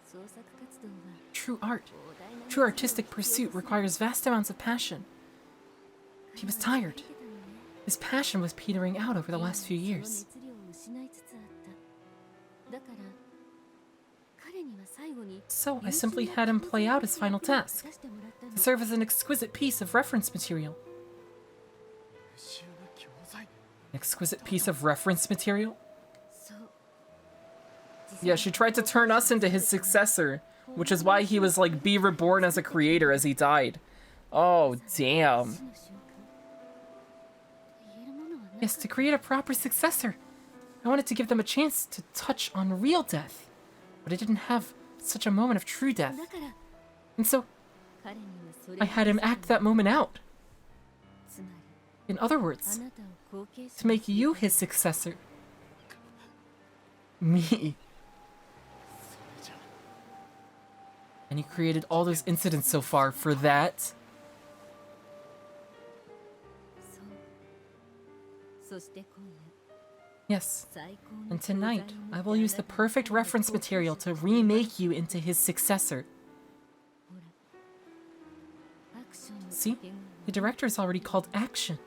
創作活動は True art, 膨大な true artistic pursuit requires vast amounts of passion. He was tired. His passion was petering out over the last few years. その熱量を失いつつあった。だから彼には最後に So I simply had him play out his final task, 出してもらったの to serve as an exquisite piece of reference material. 優秀な教材 An exquisite piece of reference material? そう Yeah, she tried to turn us into his successor, which is why he was like be reborn as a creator as he died. Oh, damn. 死の瞬間と言えるものはな Yes, to create a proper successor. I wanted to give them a chance to touch on real death, but I didn't have such a moment of true death. だから And so 彼にはそれ I had him act that moment out. つまり In other あ words, なたを後継 to make you his successor. Me. それじゃ And you created all those incidents so far for that? そうそして今夜 Yes. 最高の And 教材を tonight, 持って I will use the perfect reference material to remake you into his successor. ほらアクションの See? 加減を The director's already called action.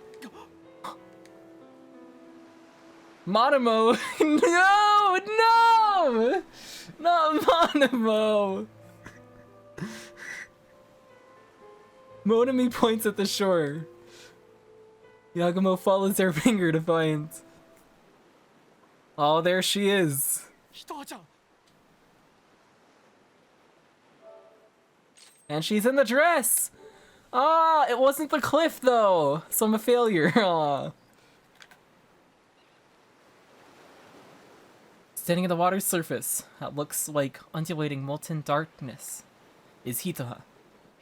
Monomo! No! No! Not Monomo! Monami points at the shore. Yagumo follows her finger to find. Oh, there she is. 人はちゃん And she's in the dress! Ah, it wasn't the cliff though! So I'm a failure. Aw. Standing at the water's surface, that looks like undulating molten darkness, is Hitoha.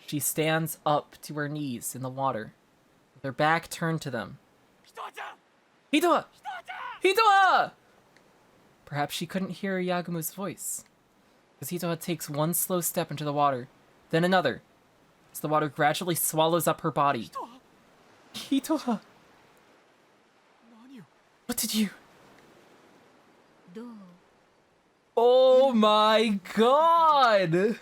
She stands up to her knees in the water, with her back turned to them. 人はちゃん Hitoha! Hitoha! Perhaps she couldn't hear Yagumo's voice, because Hitoha takes one slow step into the water, then another, as the water gradually swallows up her body. 人は Hitoha, 何を what did you... どう Oh my god!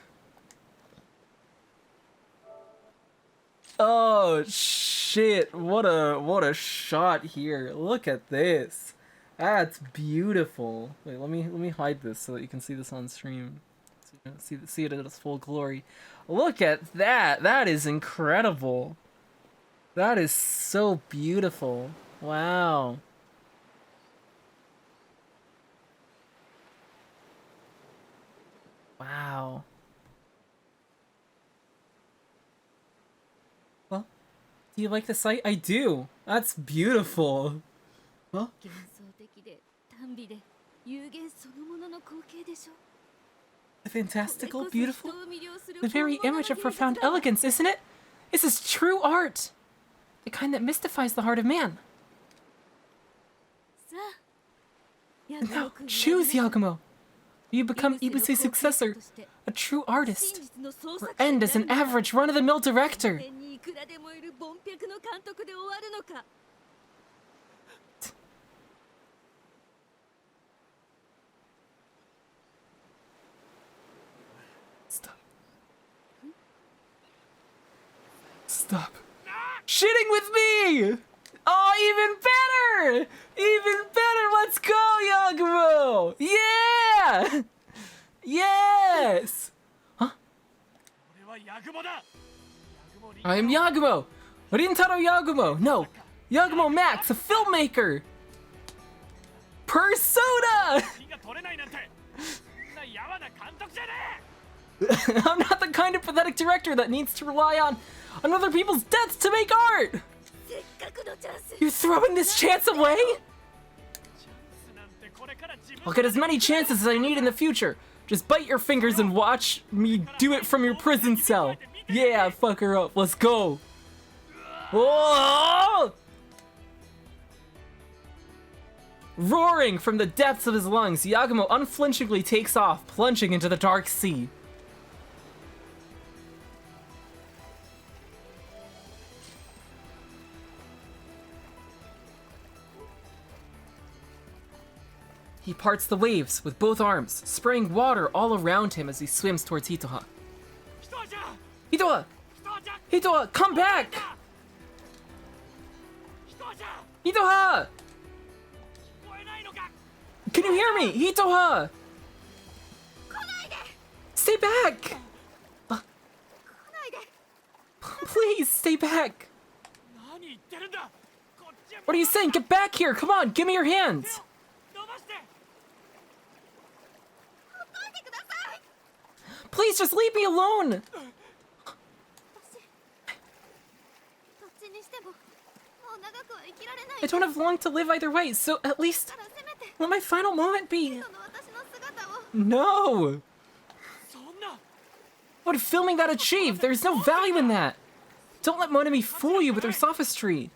Oh shit, what a shot here. Look at this. That's beautiful. Wait, let me hide this so that you can see this on stream. So you can see it in its full glory. Look at that. That is incredible. That is so beautiful. Wow. Wow. Well, do you like the sight? I do. That's beautiful. Well, 幻想的で短美で有限そのものの光景でしょ fantastical, これこそ beautiful. 人を魅了する The very 本物の image of 芸術 profound だわ elegance, isn't it? This is true art. The kind that mystifies the heart of man. さあ Now, ヤグモ君 choose 選びなさい Yagumo. You become イブセ Ibuse's の後継者 successor, として a true 真 artist, 実の創 or 作者 end に as な an るのか average run-of-the-mill director. 天にいくらでもいる凡百の監督で終わるのか Stop. Stop. Shitting with me! Oh, even better! Even better! Let's go, Yagumo! Yeah! Yes! 俺はヤグモだヤグモリ I am Yagumo! Rintaro Yagumo! No! Yagumo Max, a filmmaker! Persona! 品が取れないなんてそんなやわな監督じゃね I'm not the kind of pathetic director that needs to rely on other people's deaths to make art! せっかくのチャンス You're throwing this chance away? チャンスなんてこれから自分 I'll get as many chances as I need in the future. Just bite your fingers and watch me do it from your prison cell. Yeah, fuck her up. Let's go. Oh! Roaring from the depths of his lungs, Yagumo unflinchingly takes off, plunging into the dark sea. He parts the waves with both arms, spraying water all around him as he swims towards Hitoha. Hitoha! Hitoha, come back! Hitoha! Can you hear me? Hitoha! Stay back! Please, stay back! What are you saying? Get back here! Come on, give me your hands! Please, just leave me alone! I don't have long to live either way, so at least let my final moment be. No! What would filming that achieve? There's no value in that! Don't let Monami fool you with her sophistry!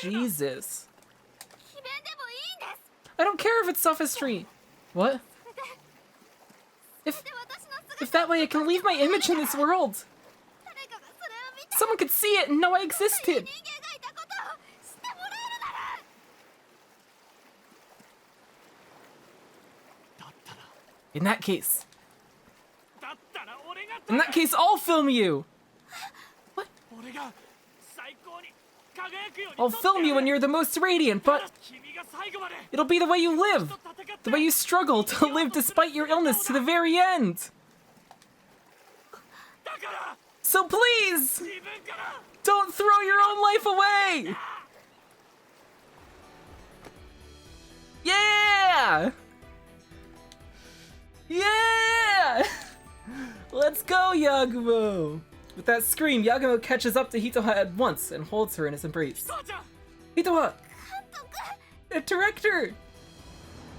Jesus. I don't care if it's sophistry! What? If that way I can leave my image in this world! Someone could see it and know I existed! In that case, I'll film you! What? I'll film you when you're the most radiant, but it'll be the way you live! The way you struggle to live despite your illness to the very end! So please! Don't throw your own life away! Yeah! Yeah! Let's go, Yagumo! With that scream, Yagumo catches up to Hitoha at once and holds her in his embrace. Hitoha! Director!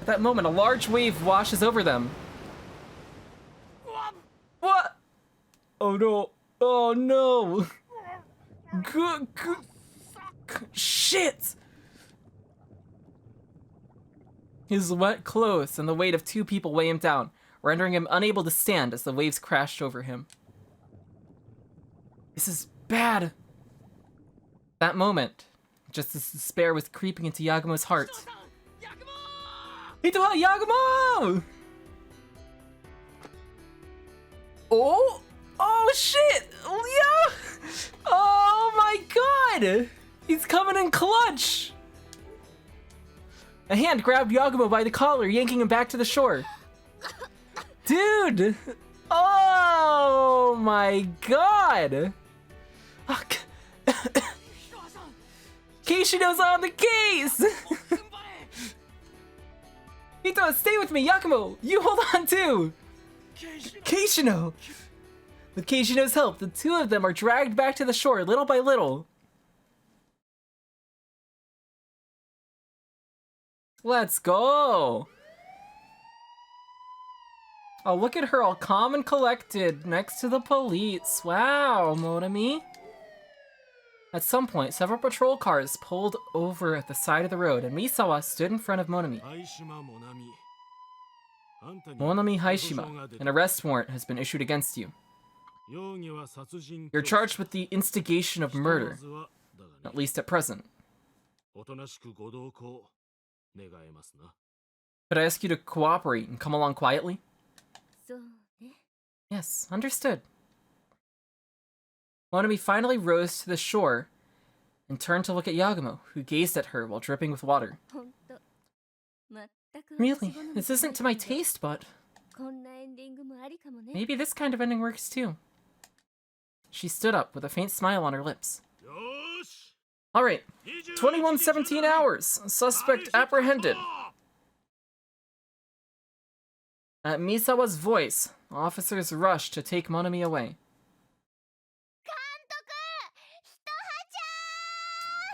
At that moment, a large wave washes over them. What? Oh no. Oh no. Shit! His wet clothes and the weight of two people weigh him down, rendering him unable to stand as the waves crashed over him. This is bad. That moment, just as despair was creeping into Yagumo's heart. Hitoha, Yagumo! Oh! Oh shit! Yeah! Oh my god! He's coming in clutch! A hand grabbed Yagumo by the collar, yanking him back to the shore. Dude! Oh my god! Keishino's on the case! Hito, stay with me, Yakumo! You hold on too! Keishino! With Keishino's help, the two of them are dragged back to the shore little by little. Let's go! Oh, look at her all calm and collected next to the police. Wow, Monami. At some point, several patrol cars pulled over at the side of the road, and Misawa stood in front of Monami. Monami Haishima, an arrest warrant has been issued against you. You're charged with the instigation of murder, at least at present. Could I ask you to cooperate and come along quietly? Yes, understood. Monami finally rose to the shore and turned to look at Yagumo, who gazed at her while dripping with water. Really, this isn't to my taste, but maybe this kind of ending works too. She stood up with a faint smile on her lips. Alright, 21:17 hours. Suspect apprehended. At Misawa's voice, officers rushed to take Monami away.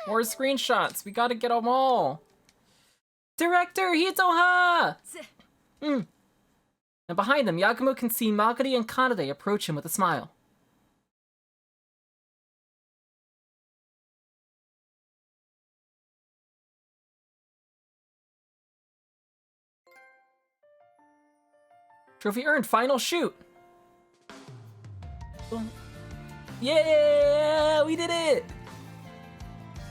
More screenshots. We gotta get them all. Director Hitoha! And behind them, Yagumo can see Magari and Kanade approach him with a smile. Trophy earned. Final shoot. Boom. Yeah, we did it.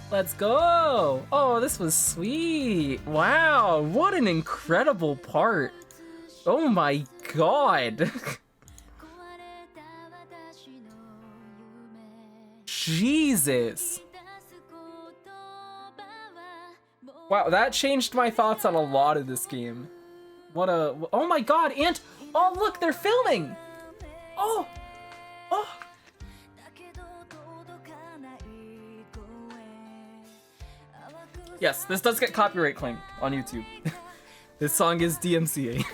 Let's go. Oh, this was sweet. Wow, what an incredible part. Oh my god. Jesus. Wow, that changed my thoughts on a lot of this game. What a... Oh my god, and... Oh, look, they're filming! Oh! Oh! Yes, this does get copyright claimed on YouTube. This song is DMCA.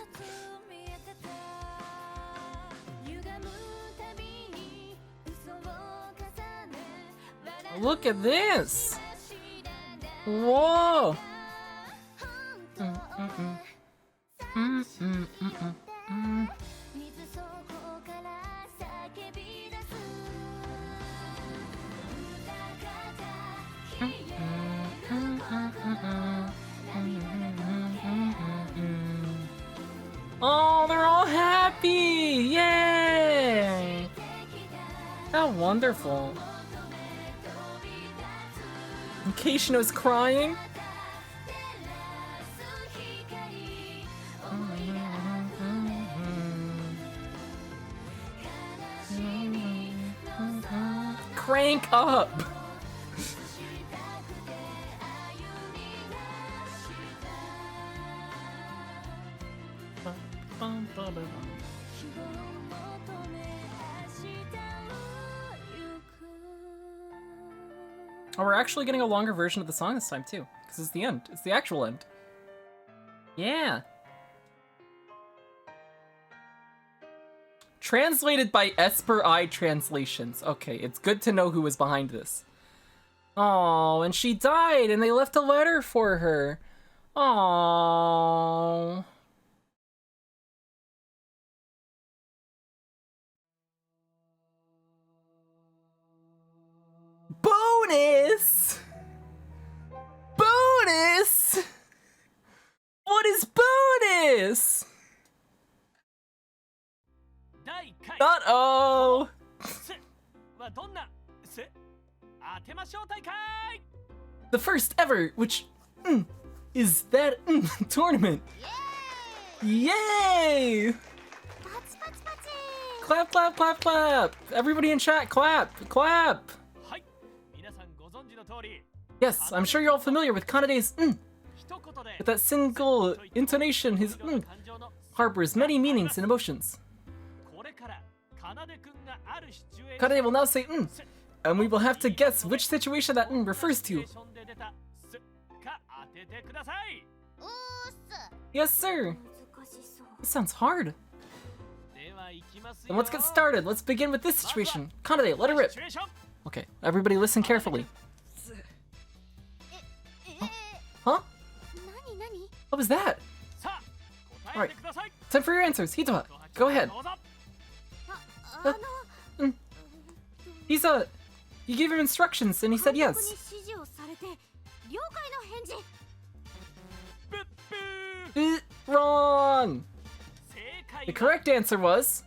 Look at this! Whoa! Oh, they're all happy! Yay! How wonderful. Keishino's crying. Crank up! Oh, we're actually getting a longer version of the song this time too, because it's the end. It's the actual end. Yeah. Translated by Esper Eye Translations. Okay, it's good to know who was behind this. Oh, and she died, and they left a letter for her. Oh. Bonus! Bonus! What is bonus? Uh-oh! The first ever, which is that tournament. Yay! Clap, clap, clap, clap! Everybody in chat, clap, clap! Yes, I'm sure you're all familiar with Kanade's with that single intonation, his harbors many meanings and emotions. Kanade will now say and we will have to guess which situation that refers to. Yes, sir. This sounds hard. Then let's get started. Let's begin with this situation. Kanade, let it rip. Okay, everybody listen carefully. Huh? What was that? Alright, time for your answers. Hitoha, go ahead. Hisa, you gave him instructions and he said yes. Wrong! The correct answer was...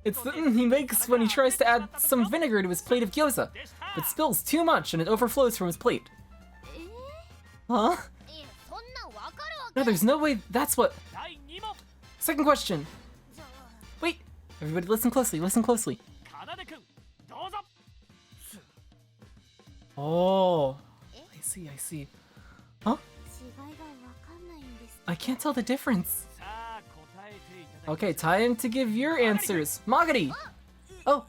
It's the he makes when he tries to add some vinegar to his plate of gyoza, but spills too much and it overflows from his plate. Huh? No, there's no way that's what... Second question. Wait, everybody listen closely, listen closely. Oh, I see, I see. Huh? I can't tell the difference. Okay, time to give your answers. Magari! Oh,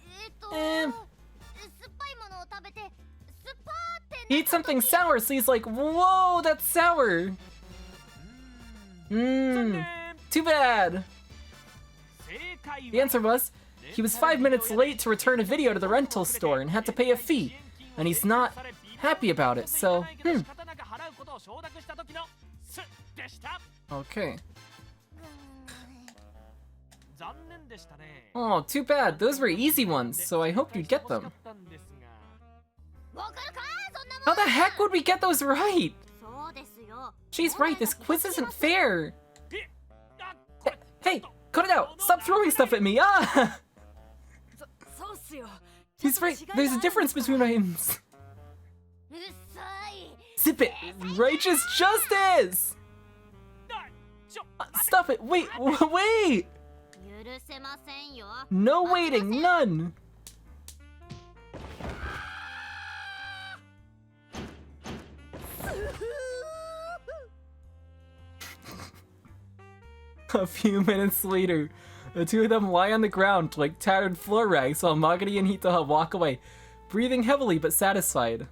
he eats something sour, so he's like, whoa, that's sour. Too bad. The answer was, he was 5 minutes late to return a video to the rental store and had to pay a fee, and he's not happy about it, so, Okay. Oh, too bad. Those were easy ones, so I hoped you'd get them. How the heck would we get those right? She's right, this quiz isn't fair! Hey, cut it out! Stop throwing stuff at me! Ah! そうっすよ He's right, there's a difference between names. Zip it! Righteous justice! Stop it! Wait! Wait! No waiting! None! A few minutes later, the two of them lie on the ground like tattered floor rags while Magari and Hitoha walk away, breathing heavily but satisfied.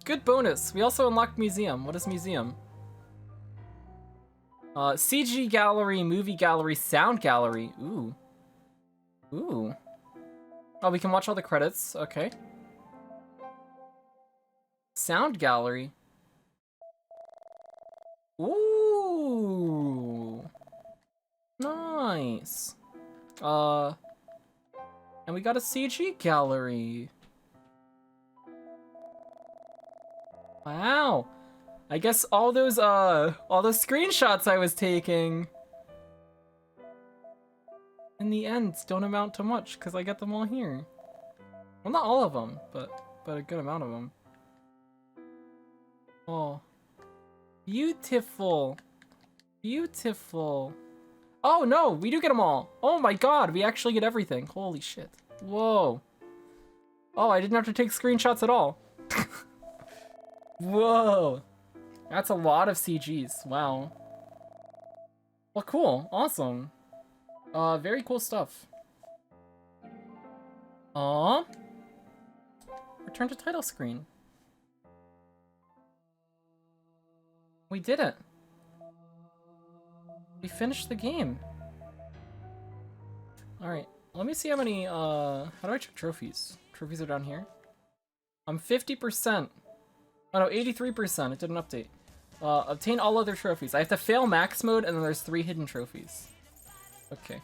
Good bonus. We also unlocked museum. What is museum? CG gallery, movie gallery, sound gallery. Ooh. Ooh. Oh, we can watch all the credits. Okay. Sound gallery. Ooh. Nice. And we got a CG gallery. Wow. I guess all those screenshots I was taking in the end don't amount to much because I get them all here. Well, not all of them, but a good amount of them. Oh. Beautiful. Beautiful. Oh no, we do get them all. Oh my god, we actually get everything. Holy shit. Whoa. Oh, I didn't have to take screenshots at all. Whoa. That's a lot of CGs. Wow. Well, cool. Awesome. Very cool stuff. Aww. Return to title screen. We did it. We finished the game. Alright, let me see how many, how do I check trophies? Trophies are down here. I'm 50%. Oh no, 83%, it didn't update. Obtain all other trophies. I have to fail max mode and then there's 3 hidden trophies. Okay.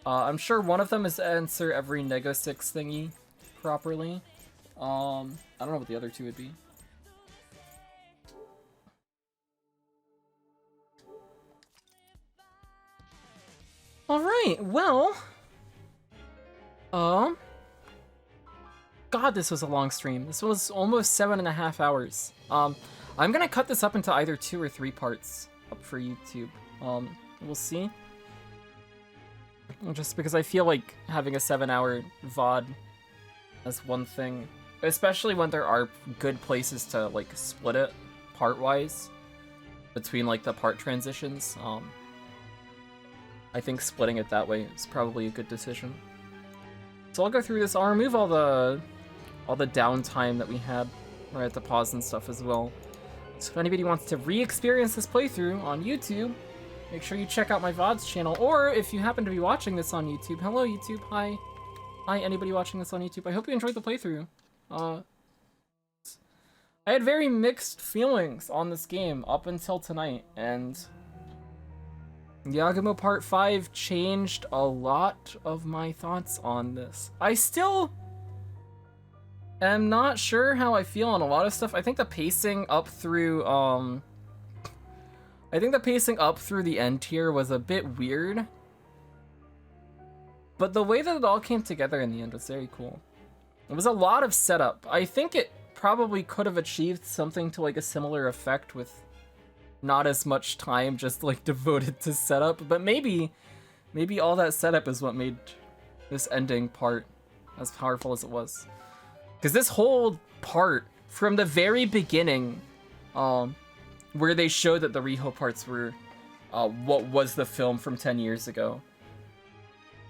I'm sure one of them is to answer every Nego 6 thingy properly. I don't know what the other 2 would be. Alright, well... God, this was a long stream. This was almost 7.5 hours. I'm gonna cut this up into either 2 or 3 parts up for YouTube. We'll see. Just because I feel like having a 7-hour VOD as one thing, especially when there are good places to like split it part-wise between like the part transitions. I think splitting it that way is probably a good decision. So I'll go through this. I'll remove all the downtime that we had where I had to pause and stuff as well. So if anybody wants to re-experience this playthrough on YouTube, make sure you check out my VODs channel. Or if you happen to be watching this on YouTube, hello YouTube, hi. Hi anybody watching this on YouTube. I hope you enjoyed the playthrough. I had very mixed feelings on this game up until tonight, and Yagumo Part 5 changed a lot of my thoughts on this. I still am not sure how I feel on a lot of stuff. I think the pacing up through, the end here was a bit weird. But the way that it all came together in the end was very cool. It was a lot of setup. I think it probably could have achieved something to like a similar effect with not as much time just like devoted to setup, but maybe all that setup is what made this ending part as powerful as it was. Because this whole part from the very beginning, where they showed that the Riho parts were what was the film from 10 years ago,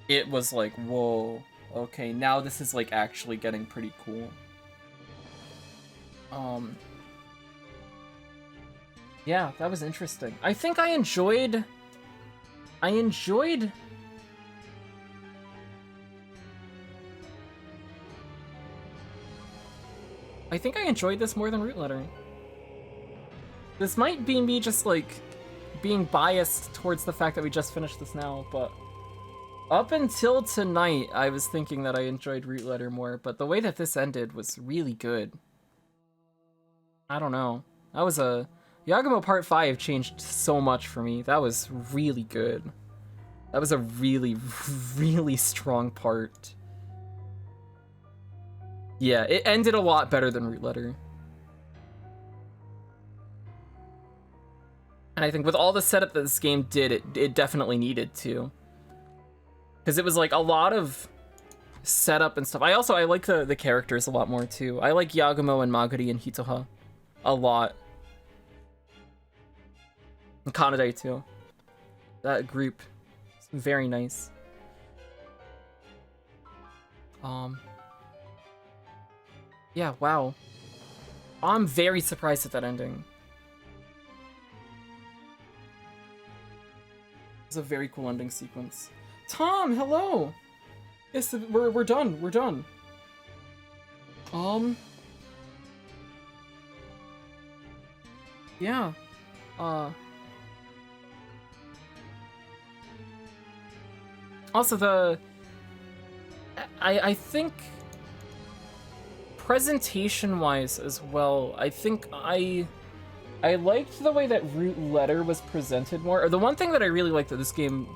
it was like, whoa, okay, now this is like actually getting pretty cool. Yeah, that was interesting. I think I enjoyed this more than Root Lettering. This might be me just like being biased towards the fact that we just finished this now, but Up until tonight, I was thinking that I enjoyed Root Letter more, but the way that this ended was really good. I don't know. That was a... Yagumo Part 5 changed so much for me. That was really good. That was a really, really strong part. Yeah, it ended a lot better than Root Letter. And I think with all the setup that this game did, it definitely needed to. Because it was like a lot of setup and stuff. I like the characters a lot more too. I like Yagumo and Maguri and Hitoha a lot. And Kanade too. That group is very nice. Yeah, wow. I'm very surprised at that ending. It's a very cool ending sequence. Tom, hello. Yes, we're done. We're done. Yeah. Also I think presentation-wise as well, I think I liked the way that Root Letter was presented more. Or the one thing that I really liked that this game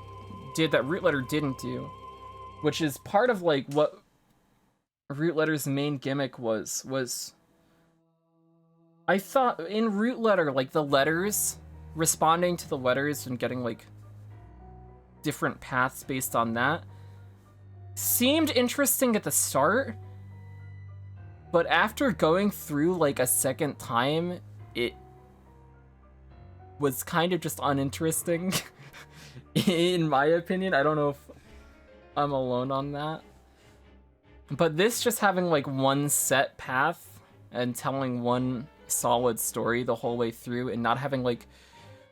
did that Root Letter didn't do, which is part of like what Root Letter's main gimmick was I thought in Root Letter, like the letters, responding to the letters and getting like different paths based on that seemed interesting at the start, but after going through like a second time, it was kind of just uninteresting. In my opinion. I don't know if I'm alone on that. But this just having like one set path and telling one solid story the whole way through and not having like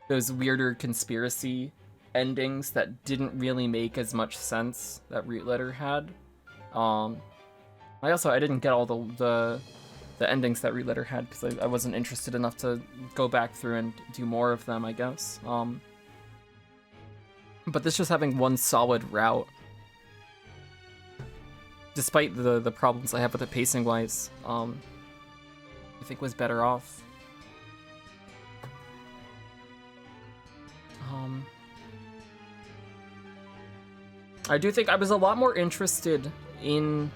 those weirder conspiracy endings that didn't really make as much sense that Root Letter had. I didn't get all the endings that Root Letter had because I wasn't interested enough to go back through and do more of them, I guess. But this just having one solid route, despite the problems I have with it pacing wise, I think was better off. I do think I was a lot more interested in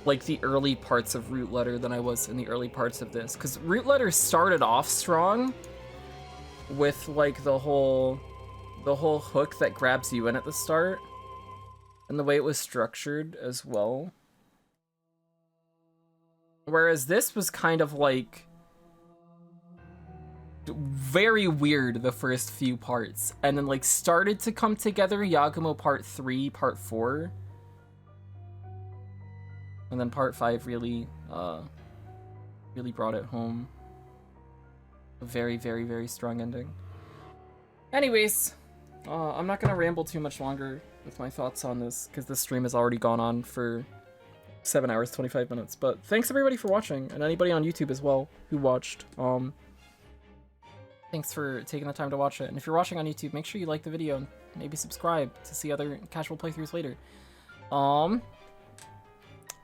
like the early parts of Root Letter than I was in the early parts of this, because Root Letter started off strong with like the whole hook that grabs you in at the start and the way it was structured as well. Whereas this was kind of like very weird the first few parts, and then like started to come together Yagumo Part 3, Part 4. And then Part 5 really brought it home. A very, very, very strong ending. Anyways, I'm not gonna ramble too much longer with my thoughts on this, because this stream has already gone on for 7 hours, 25 minutes. But thanks everybody for watching, and anybody on YouTube as well who watched. Thanks for taking the time to watch it. And if you're watching on YouTube, make sure you like the video and maybe subscribe to see other casual playthroughs later.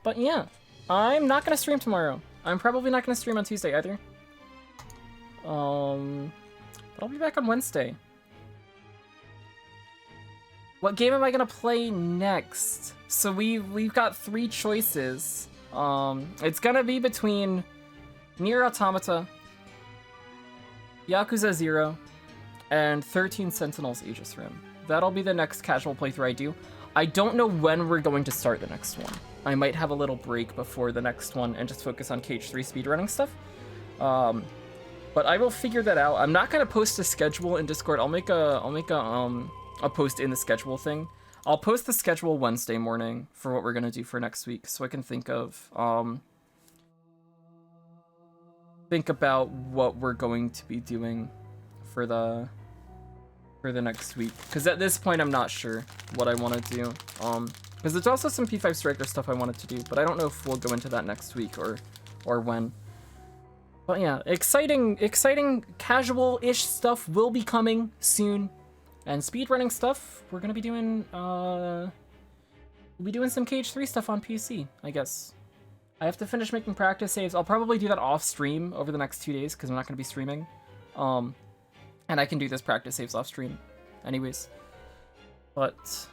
But yeah, I'm not gonna stream tomorrow. I'm probably not gonna stream on Tuesday either. But I'll be back on Wednesday. What game am I gonna play next? So we've got 3 choices. It's gonna be between Nier Automata, Yakuza 0, and 13 Sentinels Aegis Rim. That'll be the next casual playthrough I do. I don't know when we're going to start the next one. I might have a little break before the next one and just focus on KH3 speedrunning stuff. But I will figure that out. I'm not gonna post a schedule in Discord. I'll make a post in the schedule thing. I'll post the schedule Wednesday morning for what we're gonna do for next week, so I can think about what we're going to be doing for the next week. Because at this point, I'm not sure what I want to do. Because there's also some P5 Striker stuff I wanted to do, but I don't know if we'll go into that next week or when. But yeah, exciting casual-ish stuff will be coming soon. And speedrunning stuff, we're gonna be doing we'll be doing some KH3 stuff on PC, I guess. I have to finish making practice saves. I'll probably do that off stream over the next 2 days because I'm not gonna be streaming. And I can do this practice saves off stream anyways. But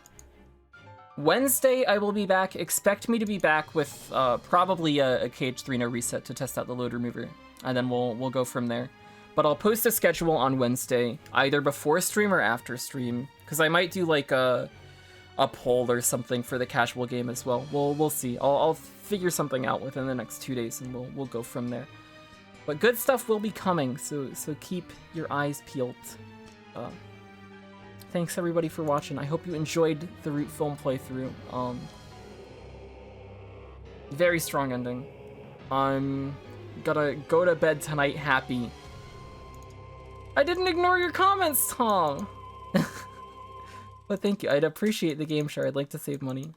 Wednesday I will be back. Expect me to be back with probably a KH3 no reset to test out the load remover. And then we'll go from there. But I'll post a schedule on Wednesday, either before stream or after stream, because I might do like a poll or something for the casual game as well. We'll see. I'll figure something out within the next 2 days, and we'll go from there. But good stuff will be coming, so keep your eyes peeled. Thanks everybody for watching. I hope you enjoyed the Root film playthrough. Very strong ending. I'm gonna go to bed tonight happy. I didn't ignore your comments, Tom! But thank you. I'd appreciate the game share. I'd like to save money.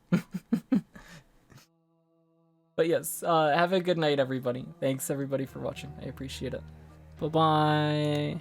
But yes, have a good night, everybody. Thanks, everybody, for watching. I appreciate it. Bye-bye.